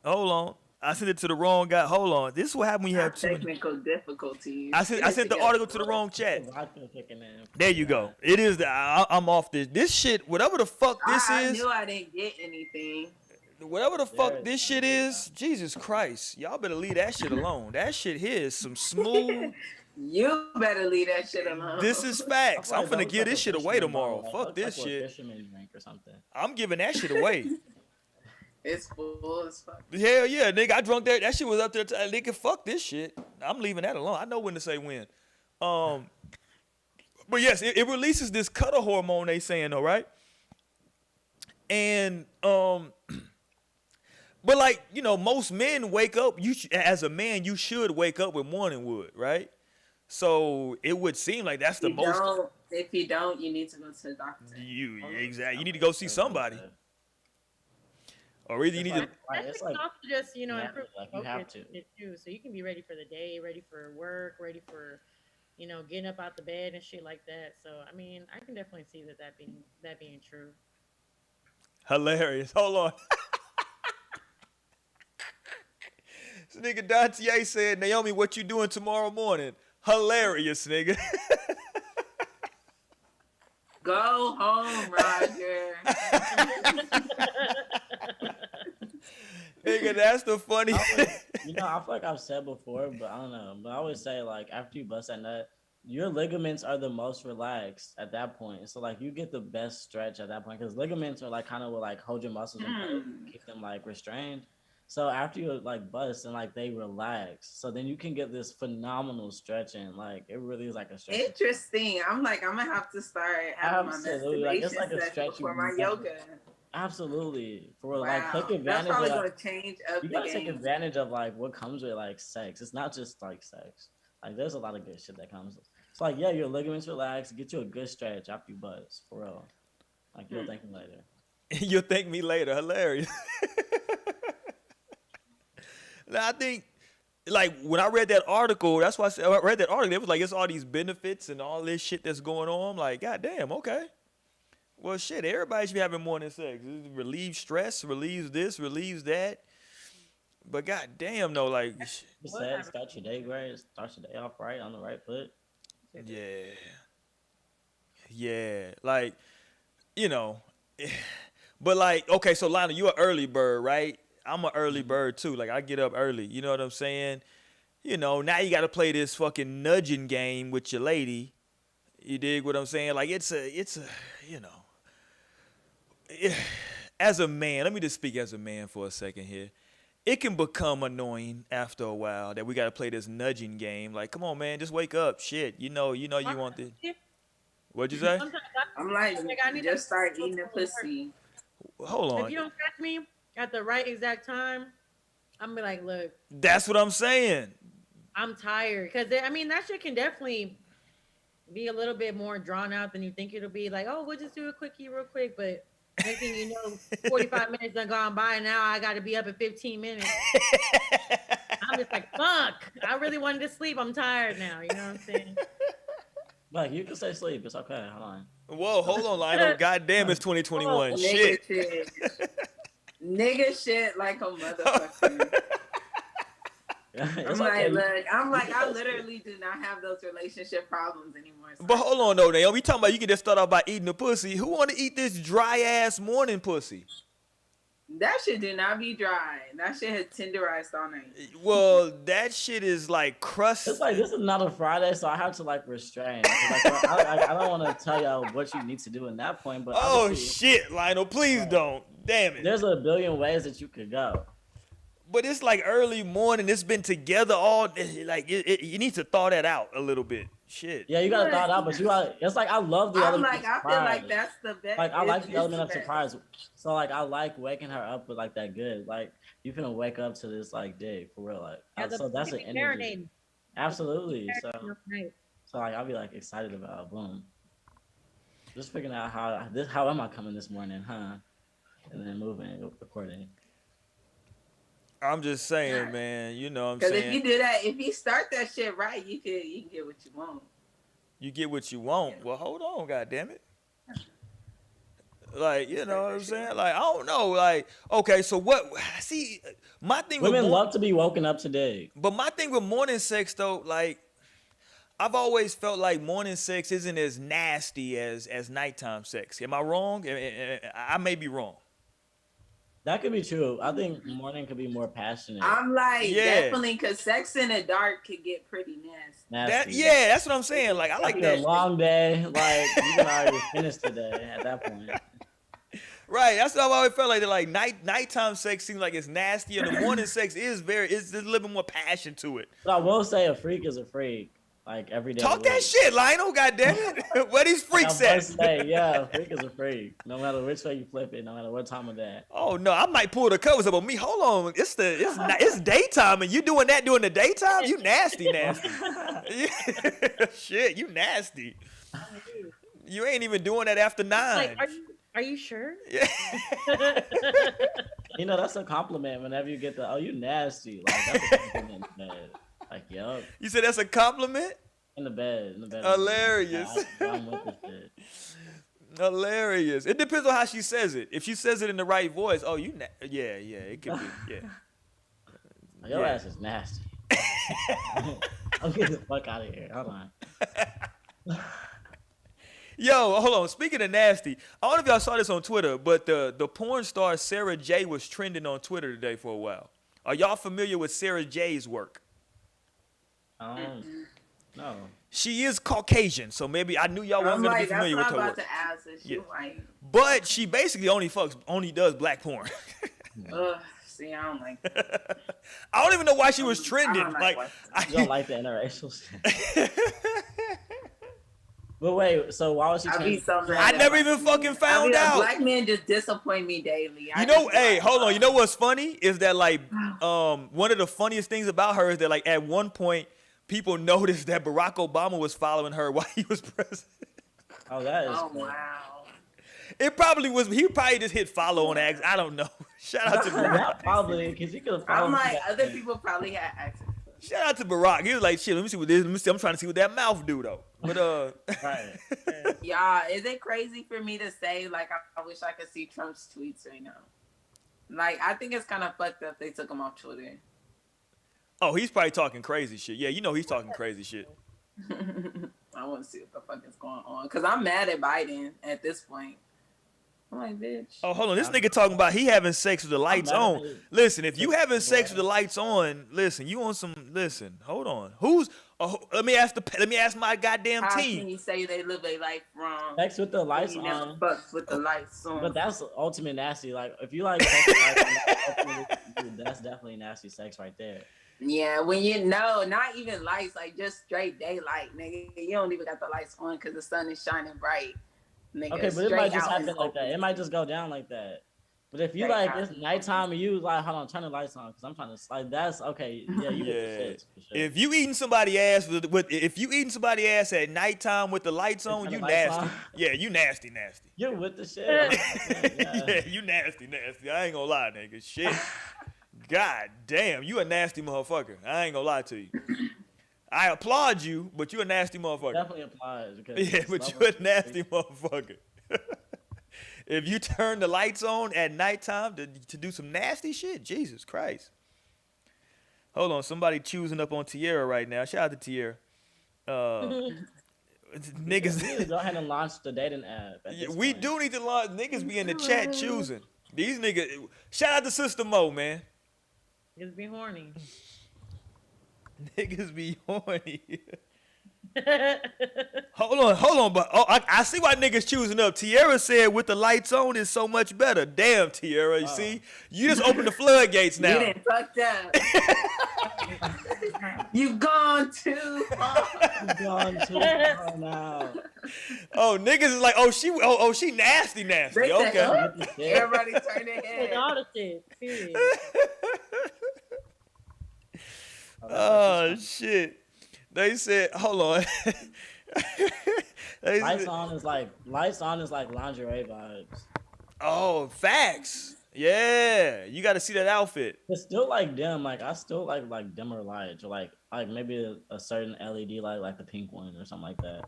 Hold on. I sent it to the wrong guy. Hold on. This is what happened when you have technical difficulties. I sent the article to the wrong chat. Vodka kicking in. There you go. It is I'm off this. This shit, whatever the fuck this I is. knew I didn't get anything. Whatever the fuck this shit is, Jesus Christ. Y'all better leave that shit alone. That shit here is some smooth. You better leave that shit alone. This is facts. I'm finna give this shit away tomorrow. Like, fuck this like shit. A fisherman drink or something. I'm giving that shit away. It's full as fuck. Hell yeah, nigga. I drunk that. That shit was up there. Nigga, fuck this shit. I'm leaving that alone. I know when to say when. But yes, it releases this cuddle hormone. They saying though, right? And but like most men wake up. As a man, you should wake up with morning wood, right? So it would seem like that's the most. If you don't, you need to go to the doctor. Exactly. You need to go see somebody. Or either you need to. Right, it's like also just improve like you have to too, so you can be ready for the day, ready for work, ready for getting up out the bed and shit like that. So I mean, I can definitely see that being true. Hilarious. Hold on. This nigga Dante said, Naomi, what you doing tomorrow morning? Hilarious, nigga. Go home, Roger. Nigga, that's the funny. I feel like I've said before, but I don't know. But I always say, like, after you bust that nut, your ligaments are the most relaxed at that point. So, like, you get the best stretch at that point because ligaments are, like, kind of what, like, hold your muscles in place, keep them, like, restrained. So after you, like, bust and, like, they relax, so then you can get this phenomenal stretching. Like, it really is like a stretch. Interesting. I'm going to have to start having my masturbation like a stretch for my yoga. Absolutely. For wow. like take advantage. That's probably going to change up you gotta take advantage of like what comes with like sex. It's not just like sex. Like there's a lot of good shit that comes. It's like your ligaments relax, get you a good stretch after you buzz for real. Like you'll thank me later. You'll thank me later. Hilarious. Now I think like when I read that article, that's why I read that article. It was like it's all these benefits and all this shit that's going on. I'm like, God damn, okay. Well, shit, everybody should be having morning sex. It relieves stress, relieves this, relieves that. But god damn, no, like start your day great, start your day off right on the right foot. Yeah, like but like okay, so Lionel, you an early bird, right? I'm an early bird too. Like I get up early. You know what I'm saying? Now you got to play this fucking nudging game with your lady. You dig what I'm saying? Like it's a as a man, let me just speak as a man for a second here. It can become annoying after a while that we got to play this nudging game. Like, come on, man, just wake up. Shit, you know you want this. What'd you say? I'm like, just start eating the pussy. Hold on. If you don't catch me at the right exact time, I'm gonna be like, look. That's what I'm saying. I'm tired. Because, I mean, that shit can definitely be a little bit more drawn out than you think it'll be. Like, oh, we'll just do a quickie real quick. But next thing you know, 45 minutes done gone by. Now I got to be up in 15 minutes. I'm just like, fuck. I really wanted to sleep. I'm tired now. You know what I'm saying? Like, you can say sleep. It's okay. Hold on. Whoa, hold on, Lionel. God damn, it's 2021. Oh, shit. Nigga shit like a motherfucker. I'm like, I literally do not have those relationship problems anymore. So. But hold on, though, Naomi. We talking about you can just start off by eating the pussy. Who want to eat this dry-ass morning pussy? That shit do not be dry. That shit had tenderized all night. Well, that shit is like crust. It's like, this is not a Friday, so I have to like restrain. Like, I don't want to tell y'all what you need to do in that point, but oh shit, Lionel, please don't. Damn it. There's a billion ways that you could go. But it's like early morning. It's been together all day. Like you need to thaw that out a little bit. Shit. Yeah, you gotta thaw it out, but it's like I love the element. I feel like that's the best. Like I like the element of surprise. So like I like waking her up with like that good. Like you can wake up to this like day for real. Like so that's an energy. Absolutely. So like I'll be like excited about boom. Just figuring out how am I coming this morning, huh? And then moving accordingly. I'm just saying, man. You know what I'm saying? Because if you do that, if you start that shit right, you can get what you want. You get what you want. Well, hold on, goddammit. Like, you know what I'm saying? Like, I don't know. Like, okay, so what? See, my thing with women love to be woken up today. But my thing with morning sex, though, like, I've always felt like morning sex isn't as nasty as nighttime sex. Am I wrong? I may be wrong. That could be true. I think morning could be more passionate. I'm like, definitely, because sex in the dark could get pretty nasty. That's what I'm saying. Like, I like that. A long day. Like, you can already finish the day at that point. Right. That's what I've always felt like. Like nighttime sex seems like it's nasty, and the morning sex is it's there's a little bit more passion to it. But I will say a freak is a freak. Like every day. Talk that shit, Lionel. Goddamn it. Where these freaks I at? must say, yeah, a freak is a freak. No matter which way you flip it, no matter what time of day. Oh no, I might pull the covers up on me. Hold on, it's daytime, and you doing that during the daytime? You nasty. Shit, you nasty. You ain't even doing that after 9. Like, are you sure? Yeah. You know, that's a compliment whenever you get the, oh, you nasty. Like, that's a compliment in the bed. Like, yup. You said that's a compliment? In the bed. Hilarious. I'm with this shit. Hilarious. It depends on how she says it. If she says it in the right voice, oh, yeah, it could be, yeah. Your ass is nasty. I'm getting the fuck out of here. Hold on. Yo, hold on. Speaking of nasty, I don't know if y'all saw this on Twitter, but the porn star Sarah J was trending on Twitter today for a while. Are y'all familiar with Sarah J's work? No. She is Caucasian, so maybe I knew y'all wasn't gonna be familiar with her work. That's what I'm about to ask. She like, but she basically only does black porn. see, I don't like that. I don't even know why she was trending. You don't like the interracial shit. But wait, so why was she trending? I never even fucking found out. Black men just disappoint me daily. Hey, hold on. You know what's funny is that like one of the funniest things about her is that like at one point people noticed that Barack Obama was following her while he was president. Oh, that is. Oh, cool. wow. It probably was. He probably just hit follow on accident. I don't know. Shout out to Barack. Not probably, because he could have followed. I'm like, other people probably had access. Shout out to Barack. He was like, shit, let me see what this. Let me see. I'm trying to see what that mouth do though. But Right. Y'all, is it crazy for me to say like I wish I could see Trump's tweets right now? Like, I think it's kind of fucked up they took him off Twitter. Oh, he's probably talking crazy shit. Yeah, you know he's talking crazy shit. I want to see what the fuck is going on. Because I'm mad at Biden at this point. I'm like, bitch. Oh, hold on. This nigga talking about he having sex with the lights on. Listen, if you having sex with the lights on, listen, you on some, listen, hold on. Let me ask my goddamn How team. can you say they live their life wrong? Sex with the lights You on. never fucks with the lights on. But that's ultimate nasty. Like, if you like sex with lights on, that's definitely nasty sex right there. Yeah, when you know, not even lights, like just straight daylight, nigga. You don't even got the lights on because the sun is shining bright. Nigga, Okay, but it might just happen like that. It might just go down like that. But if you like, it's nighttime and you like, hold on, turn the lights on because I'm trying to like that's okay. Yeah, you with the shits for sure. If you eating somebody ass if you eating somebody ass at nighttime with the lights on, you nasty. On. Yeah, you nasty. You're with the shit. Yeah, you nasty. I ain't gonna lie, nigga. Shit. God damn, you a nasty motherfucker. I ain't gonna lie to you. I applaud you, but you a nasty motherfucker. Definitely applies. Because Yeah, but you a nasty motherfucker. If you turn the lights on at nighttime to do some nasty shit, Jesus Christ. Hold on, somebody choosing up on Tierra right now. Shout out to Tierra. Niggas. We need to go ahead and launch the dating app. We do need to launch. Niggas be in the chat choosing. These niggas. Shout out to Sister Mo, man. Niggas be horny. Niggas be horny. Hold on, but I see why niggas choosing up. Tierra said with the lights on is so much better. Damn, Tierra, you see? You just opened the floodgates now. You done fucked up. You've gone too far. You've gone too far now. Oh, niggas is like, she nasty. They Okay. said, everybody turn their head. All the shit. Period. Oh shit. They said, hold on. Lights on is like lingerie vibes. Oh, facts. Yeah, you got to see that outfit. It's still like dim. Like I still like dimmer lights, or like maybe a certain LED light, like the pink one or something like that.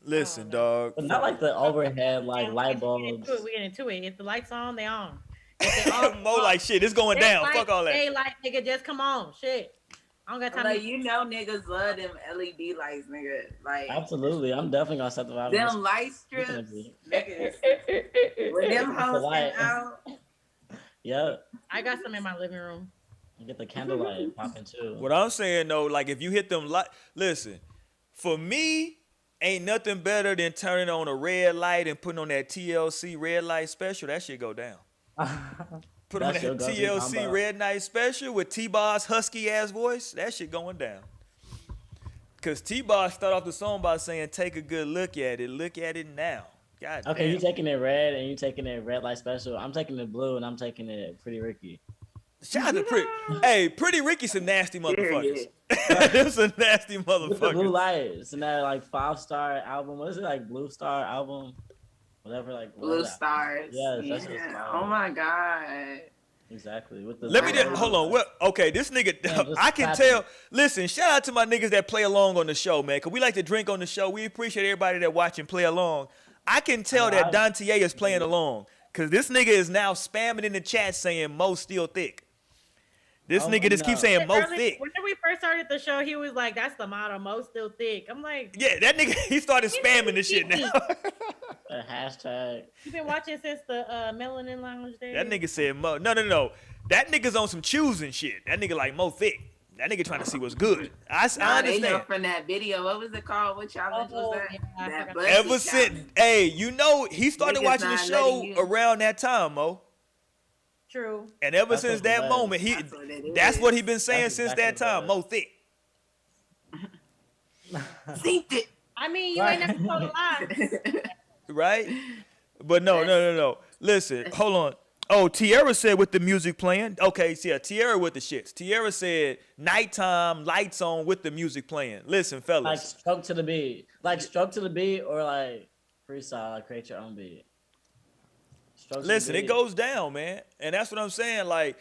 Listen, dog. But not like the overhead like light bulbs. We get into it. If the lights on, they on. If they on, Mo like shit. It's going down. Light, Fuck all that. Hey, like nigga, just come on. Shit. I don't got time. Like, you know, niggas love them LED lights, nigga. Like, Absolutely, I'm definitely gonna set the vibe. them light strips, niggas. When them hoes light. come out. Yep. I got some in my living room. You get the candlelight popping too. What I'm saying though, like if you hit them listen, for me, ain't nothing better than turning on a red light and putting on that TLC red light special. That shit go down. Put on That's that your go-to TLC combo. red night special with T-Bar's husky ass voice. That shit going down. Cause T-Bar start off the song by saying, "Take a good look at it. Look at it now." God Okay, damn. you taking it red and you taking it red light special. I'm taking it blue and I'm taking it Pretty Ricky. Shout out to Pretty. Hey, Pretty Ricky some nasty motherfuckers. Period. Them some nasty With the blue motherfuckers. lights and that like 5-star album. What is it like Blue Star album? Whatever like Blue whatever. stars. Yes, that's just Yeah. fire. Oh my god. Exactly. With the Let me just- hold on. What? Okay, this nigga. Yeah, just I can clapping. tell. Listen, shout out to my niggas that play along on the show, man. Cause we like to drink on the show. We appreciate everybody that watch and play along. I can tell that Dante is playing along. Cause this nigga is now spamming in the chat saying Mo still thick. This Oh, nigga just keeps no. saying Mo Early- thick. Whenever we first started the show, he was like, "That's the motto, Mo still thick." I'm like, Yeah, that nigga, he started spamming this shit now. A hashtag. "You been watching since the Melanin Lounge days?" That nigga said Mo. No. That nigga's on some choosing shit. That nigga like Mo thick. That nigga trying to see what's good. I Nah, they know understand. from that video. What was it called? What challenge Oh, was that? yeah, I That forgot. bussy Ever since, challenge. hey, you know, he started Niggas watching the not show letting you- around that time, Mo. True. And ever That's since what that it was. moment, That's what it that's is. what he been saying That's since exactly that time. what it Mo thick, Synced it. I mean, you ain't never told a lie. right? But no. Listen, hold on. Oh, Tierra said with the music playing. Okay, so yeah, Tierra with the shits. Tierra said nighttime, lights on with the music playing. Listen, Like fellas. stroke to the beat. Like stroke to the beat or like freestyle, like create your own beat. Stroke to the Listen, it beat. goes down, man. And that's what I'm saying. Like,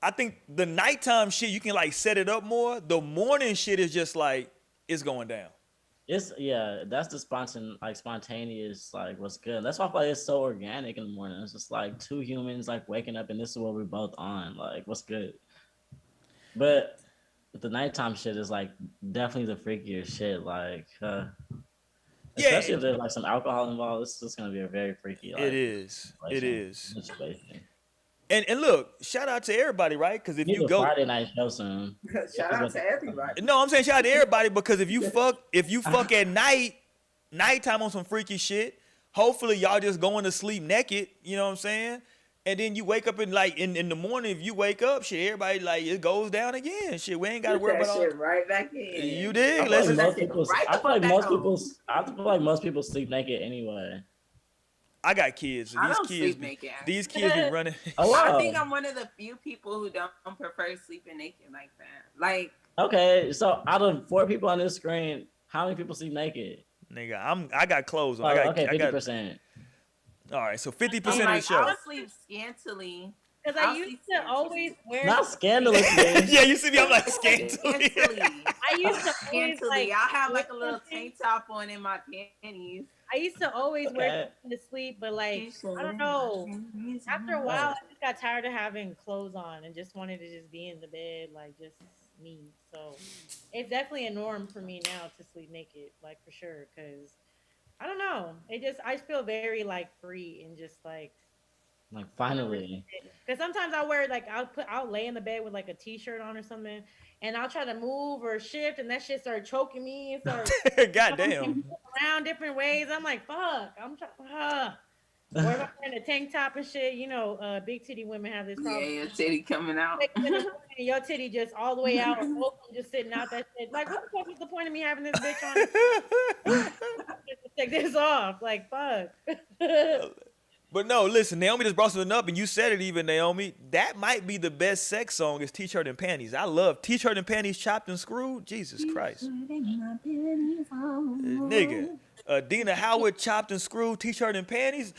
I think the nighttime shit, you can like set it up more. The morning shit is just like, it's going down. It's that's the spontaneous like what's good. That's why I feel like it's so organic in the morning. It's just like two humans like waking up and this is what we're both on. Like what's good. But the nighttime shit is like definitely the freakier shit. Like Yeah. especially if there's like some alcohol involved, it's just gonna be a very freaky like It is. It situation. is. Situation. And look, shout out to everybody, right? Because if Need you a go, Friday night show soon. Shout out to everybody. no, I'm saying shout out to everybody because if you fuck at nighttime on some freaky shit, hopefully y'all just going to sleep naked. You know what I'm saying? And then you wake up in the morning. If you wake up, shit, everybody like it goes down again. Shit, we ain't got to Put worry that about all. shit right back in. You I dig? feel Let's like just, most people. Right I the feel like fuck most back people. home. I feel like most people sleep naked anyway. I got kids. I These don't kids, sleep be, naked. these kids be running. Oh wow. I think I'm one of the few people who don't prefer sleeping naked like that. Like, Okay, so out of 4 people on this screen, how many people sleep naked? Nigga, I got clothes on. Oh, I got. okay, I got. 50%. All right, so 50% I'm of the like, show. I'll sleep scantily. Because I I'll used sleep to always wear. Not scandalous, man. Yeah, you see me? I'm like scantily. Scantily. I used to always Scantily. like. I'll have like a wear little something. tank top on in my panties. I used to always wear Okay. something to sleep, but like I don't know. After a while, I just got tired of having clothes on and just wanted to just be in the bed, like just me. So it's definitely a norm for me now to sleep naked, like for sure. Cause I don't know, I feel very like free and just like. Like finally. Cause sometimes I'll wear like I'll lay in the bed with like a t-shirt on or something, and I'll try to move or shift, and that shit start choking me and start Goddamn. around different ways. I'm like, fuck. I'm trying. Or if I'm wearing a tank top and shit, you know, big titty women have this Yeah, problem. your titty coming out. And your titty just all the way out, or both of them just sitting out that shit. Like, what the fuck is the point of me having this bitch on? Take this off. Like, fuck. But no, listen, Naomi just brought something up, and you said it even, Naomi. That might be the best sex song is T-shirt and panties. I love T-shirt and panties chopped and screwed. Jesus Christ. Nigga. Dina Howard chopped and screwed T-shirt and panties.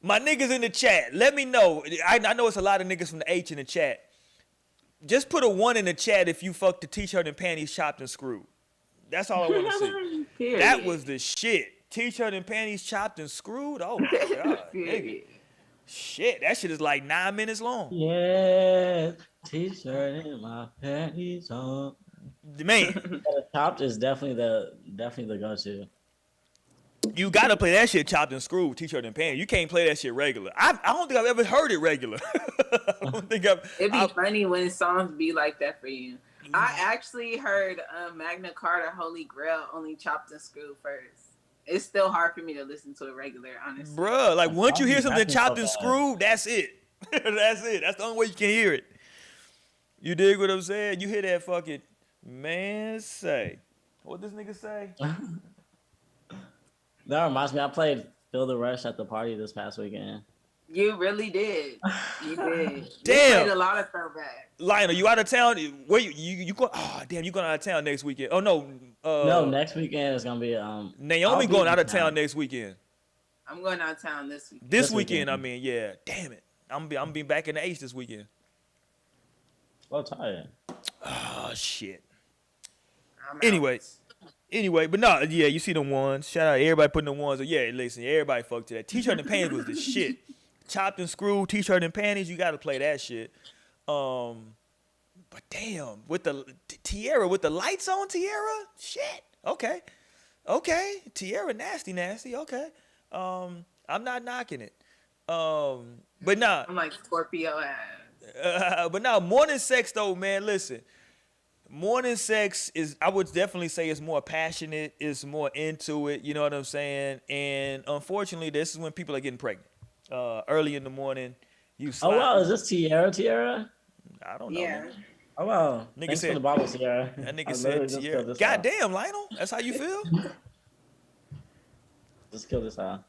My niggas in the chat, let me know. I know it's a lot of niggas from the H in the chat. Just put a 1 in the chat if you fucked the T-shirt and panties chopped and screwed. That's all I want to see. Period. That was the shit. T-shirt and panties chopped and screwed. Oh my god, nigga. Period. Shit, that shit is like 9 minutes long. Yeah, t-shirt and my panties on. Man, The chopped is definitely the go-to. you gotta play that shit chopped and screwed, T-shirt and panties. You can't play that shit regular. I don't think I've ever heard it regular. I don't think It'd be I've funny when songs be like that for you. I actually heard Magna Carta Holy Grail only chopped and screwed first. It's still hard for me to listen to it regular, honestly. Bruh, like once you hear something chopped and so screwed, that's it. That's it. That's the only way you can hear it. You dig what I'm saying? You hear that fucking man say. What this nigga say? That reminds me, I played Feel the Rush at the party this past weekend. You really did. You did. Damn. You played a lot of throwbacks. Lionel, you out of town? Where you go? Oh damn, you going out of town next weekend? Oh no. No, next weekend is gonna be Naomi going out of town next weekend. I'm going out of town this weekend. This weekend, I mean, yeah. Damn it. I'm be back in the H this weekend. Well, tired. Oh shit. I'm out. Anyway, but no, yeah, you see the ones. Shout out everybody putting the ones. Yeah, listen, everybody fucked to that. T-shirt and panties was the shit. Chopped and screwed, t-shirt and panties, you gotta play that shit. But damn, with the Tiara, with the lights on Tiara, shit. Okay. Tiara, nasty. Okay. I'm not knocking it. But nah. I'm like Scorpio ass. But now morning sex though, man. Listen, morning sex is, I would definitely say, it's more passionate. It's more into it. You know what I'm saying? And unfortunately, this is when people are getting pregnant. Early in the morning, you. Oh wow, is this Tiara? I don't know. Yeah. Man. Oh wow. Nigga Thanks said for the bottle, Tiara. That nigga said Tiara. Goddamn, Lionel, that's how you feel? Just kill this out.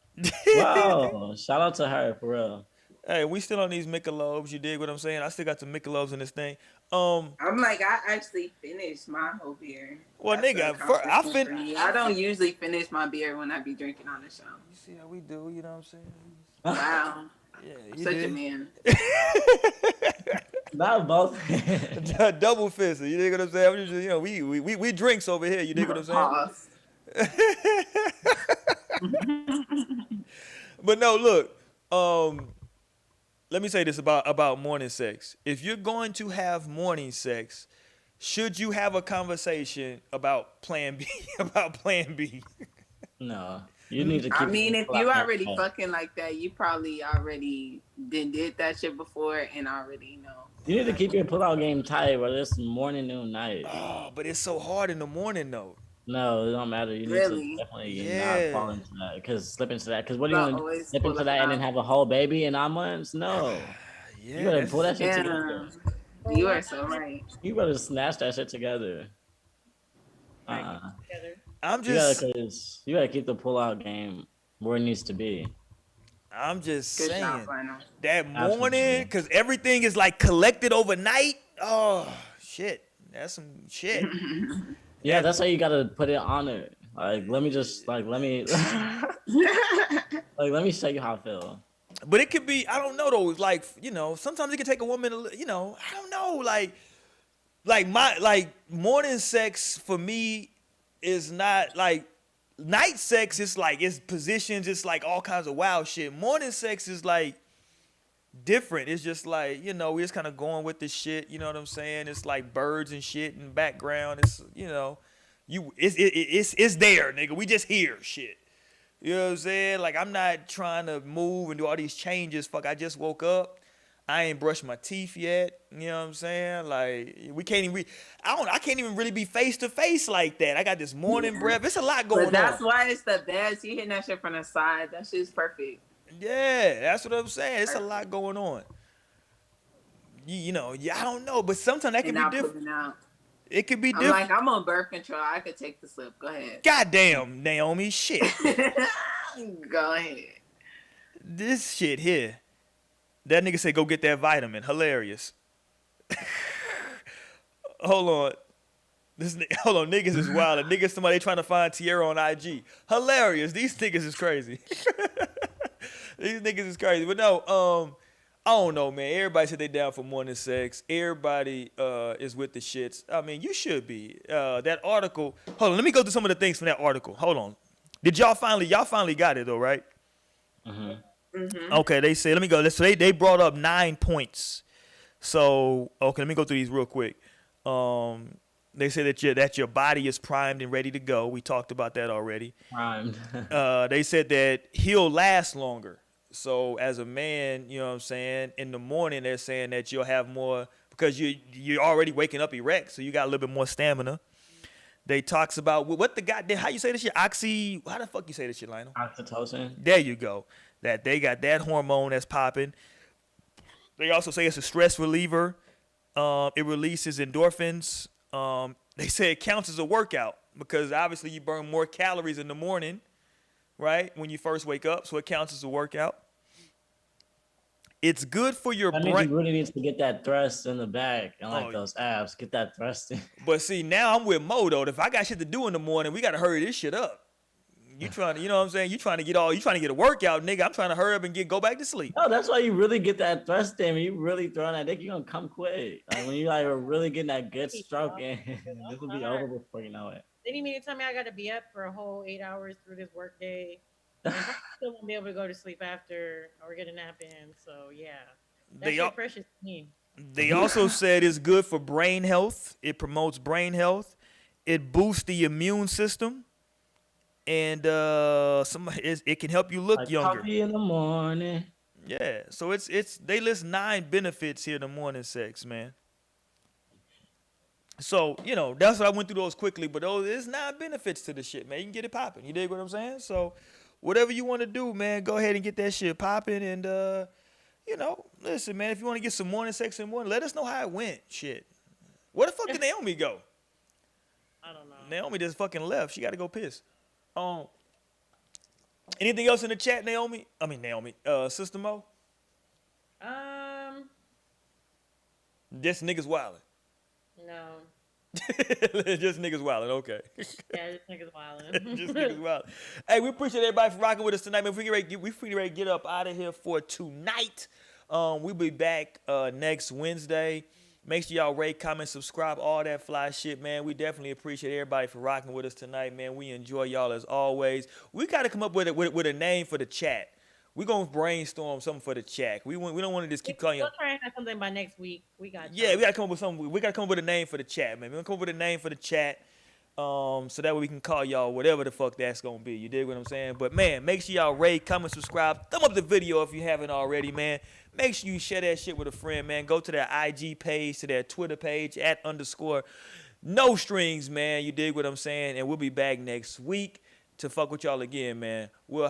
Wow, shout out to her for real. Hey, we still on these Michelobes. You dig what I'm saying? I still got some Michelobes in this thing. I'm like, I actually finished my whole beer. Well, That's nigga, I don't usually finish my beer when I be drinking on the show. You see how we do? You know what I'm saying? Wow. Yeah, Such a man. Not both. Double fisted. You dig what I'm saying? I'm just, you know, we drinks over here. You dig what I'm saying? But no, look. Let me say this about morning sex. If you're going to have morning sex, should you have a conversation about Plan B? About Plan B? No, you need to keep. I mean, if you already fucking like that, you probably already did that shit before and already know. You need to keep your pull-out game tight, whether it's morning, noon, night. Oh, but it's so hard in the morning though. No, it don't matter. You need to definitely not fall into that. Slip into that. Because what do you want to slip into that and then have a whole baby in 9 months? No. Yeah, you better pull that shit together. You are so right. You better snatch that shit together. I'm just. You gotta keep the pull-out game where it needs to be. I'm just saying job, that morning, because everything is like collected overnight. Oh shit, that's some shit. Yeah, that's why you gotta put it on it. Like, let me let me show you how I feel. But it could be, I don't know though. Like, you know, sometimes it can take a woman, you know, I don't know. Like morning sex for me is not like night sex. It's like, it's positions. It's like all kinds of wild shit. Morning sex is like different. It's just like, you know, we're just kind of going with the shit. You know what I'm saying? It's like birds and shit in the background. It's, you know, it's there, nigga. We just hear shit. You know what I'm saying? Like, I'm not trying to move and do all these changes. Fuck, I just woke up. I ain't brushed my teeth yet. You know what I'm saying? Like, we can't even. I can't even really be face to face like that. I got this morning breath. It's a lot going on. That's why it's the best. You hitting that shit from the side. That shit's perfect. Yeah, that's what I'm saying. It's a lot going on. You know, I don't know, but sometimes that can be different. It could be different. I'm like, I'm on birth control. I could take the slip. Go ahead. Goddamn, Naomi, shit. Go ahead. This shit here. That nigga said, go get that vitamin. Hilarious. Hold on. Hold on, niggas is wild. A nigga, somebody trying to find Tierra on IG. Hilarious. These niggas is crazy. These niggas is crazy. But no, I don't know, man. Everybody said they down for morning sex. Everybody is with the shits. I mean, you should be. That article. Hold on, let me go through some of the things from that article. Hold on. Did y'all finally got it though, right? Mm-hmm. Mm-hmm. Okay, they said, let me go. So they brought up 9 points. So, okay, let me go through these real quick. They say that your body is primed and ready to go. We talked about that already. Primed. They said that he'll last longer. So as a man, you know what I'm saying, in the morning they're saying that you'll have more, because you're already waking up erect, so you got a little bit more stamina. They talks about what the goddamn, how you say this shit? How the fuck you say this shit, Lionel? Oxytocin. There you go. That they got that hormone that's popping. They also say it's a stress reliever. It releases endorphins. They say it counts as a workout because obviously you burn more calories in the morning, right? When you first wake up, so it counts as a workout. It's good for your That means brain. you really need to get that thrust in the back and like Oh, those abs. Get that thrust in. But see, now I'm with Mo though. If I got shit to do in the morning, we gotta hurry this shit up. You trying to, you know what I'm saying? You trying to get a workout, nigga. I'm trying to hurry up and go back to sleep. No, that's why you really get that thrust in. When you really throwing that dick, you're gonna come quick. Like when you like are really getting that good stroke in, this will be over before you know it. They need me to tell me I got to be up for a whole 8 hours through this work day. And I still won't be able to go to sleep after or get a nap in. So yeah, that's shit precious to me. They also said it's good for brain health. It promotes brain health. It boosts the immune system. And it can help you look like younger. Coffee in the morning. Yeah, so it's they list 9 benefits here to morning sex, man. So that's what I went through those quickly, but there's 9 benefits to the shit, man. You can get it popping. You dig what I'm saying? So whatever you want to do, man, go ahead and get that shit popping. And listen, man, if you want to get some morning sex in the morning, let us know how it went. Shit, where the fuck did Naomi go? I don't know. Naomi just fucking left. She got to go piss. Anything else in the chat, Naomi? Sister Mo? Just niggas wildin'. No. Just niggas wildin', okay. Yeah, just niggas wildin'. Just niggas wildin'. Hey, we appreciate everybody for rocking with us tonight, man. We ready to get up out of here for tonight. We'll be back next Wednesday. Make sure y'all rate, comment, subscribe, all that fly shit, man. We definitely appreciate everybody for rocking with us tonight, man. We enjoy y'all as always. We got to come up with a name for the chat. We're going to brainstorm something for the chat. We don't want to just keep calling you. We'll try and have something by next week. We got we got to come up with something. We got to come up with a name for the chat, man. We're going to come up with a name for the chat. So that way we can call y'all whatever the fuck that's going to be. You dig what I'm saying? But, man, make sure y'all rate, comment, subscribe. Thumb up the video if you haven't already, man. Make sure you share that shit with a friend, man. Go to their IG page, to their Twitter page, @_NoStrings, man. You dig what I'm saying? And we'll be back next week to fuck with y'all again, man. We'll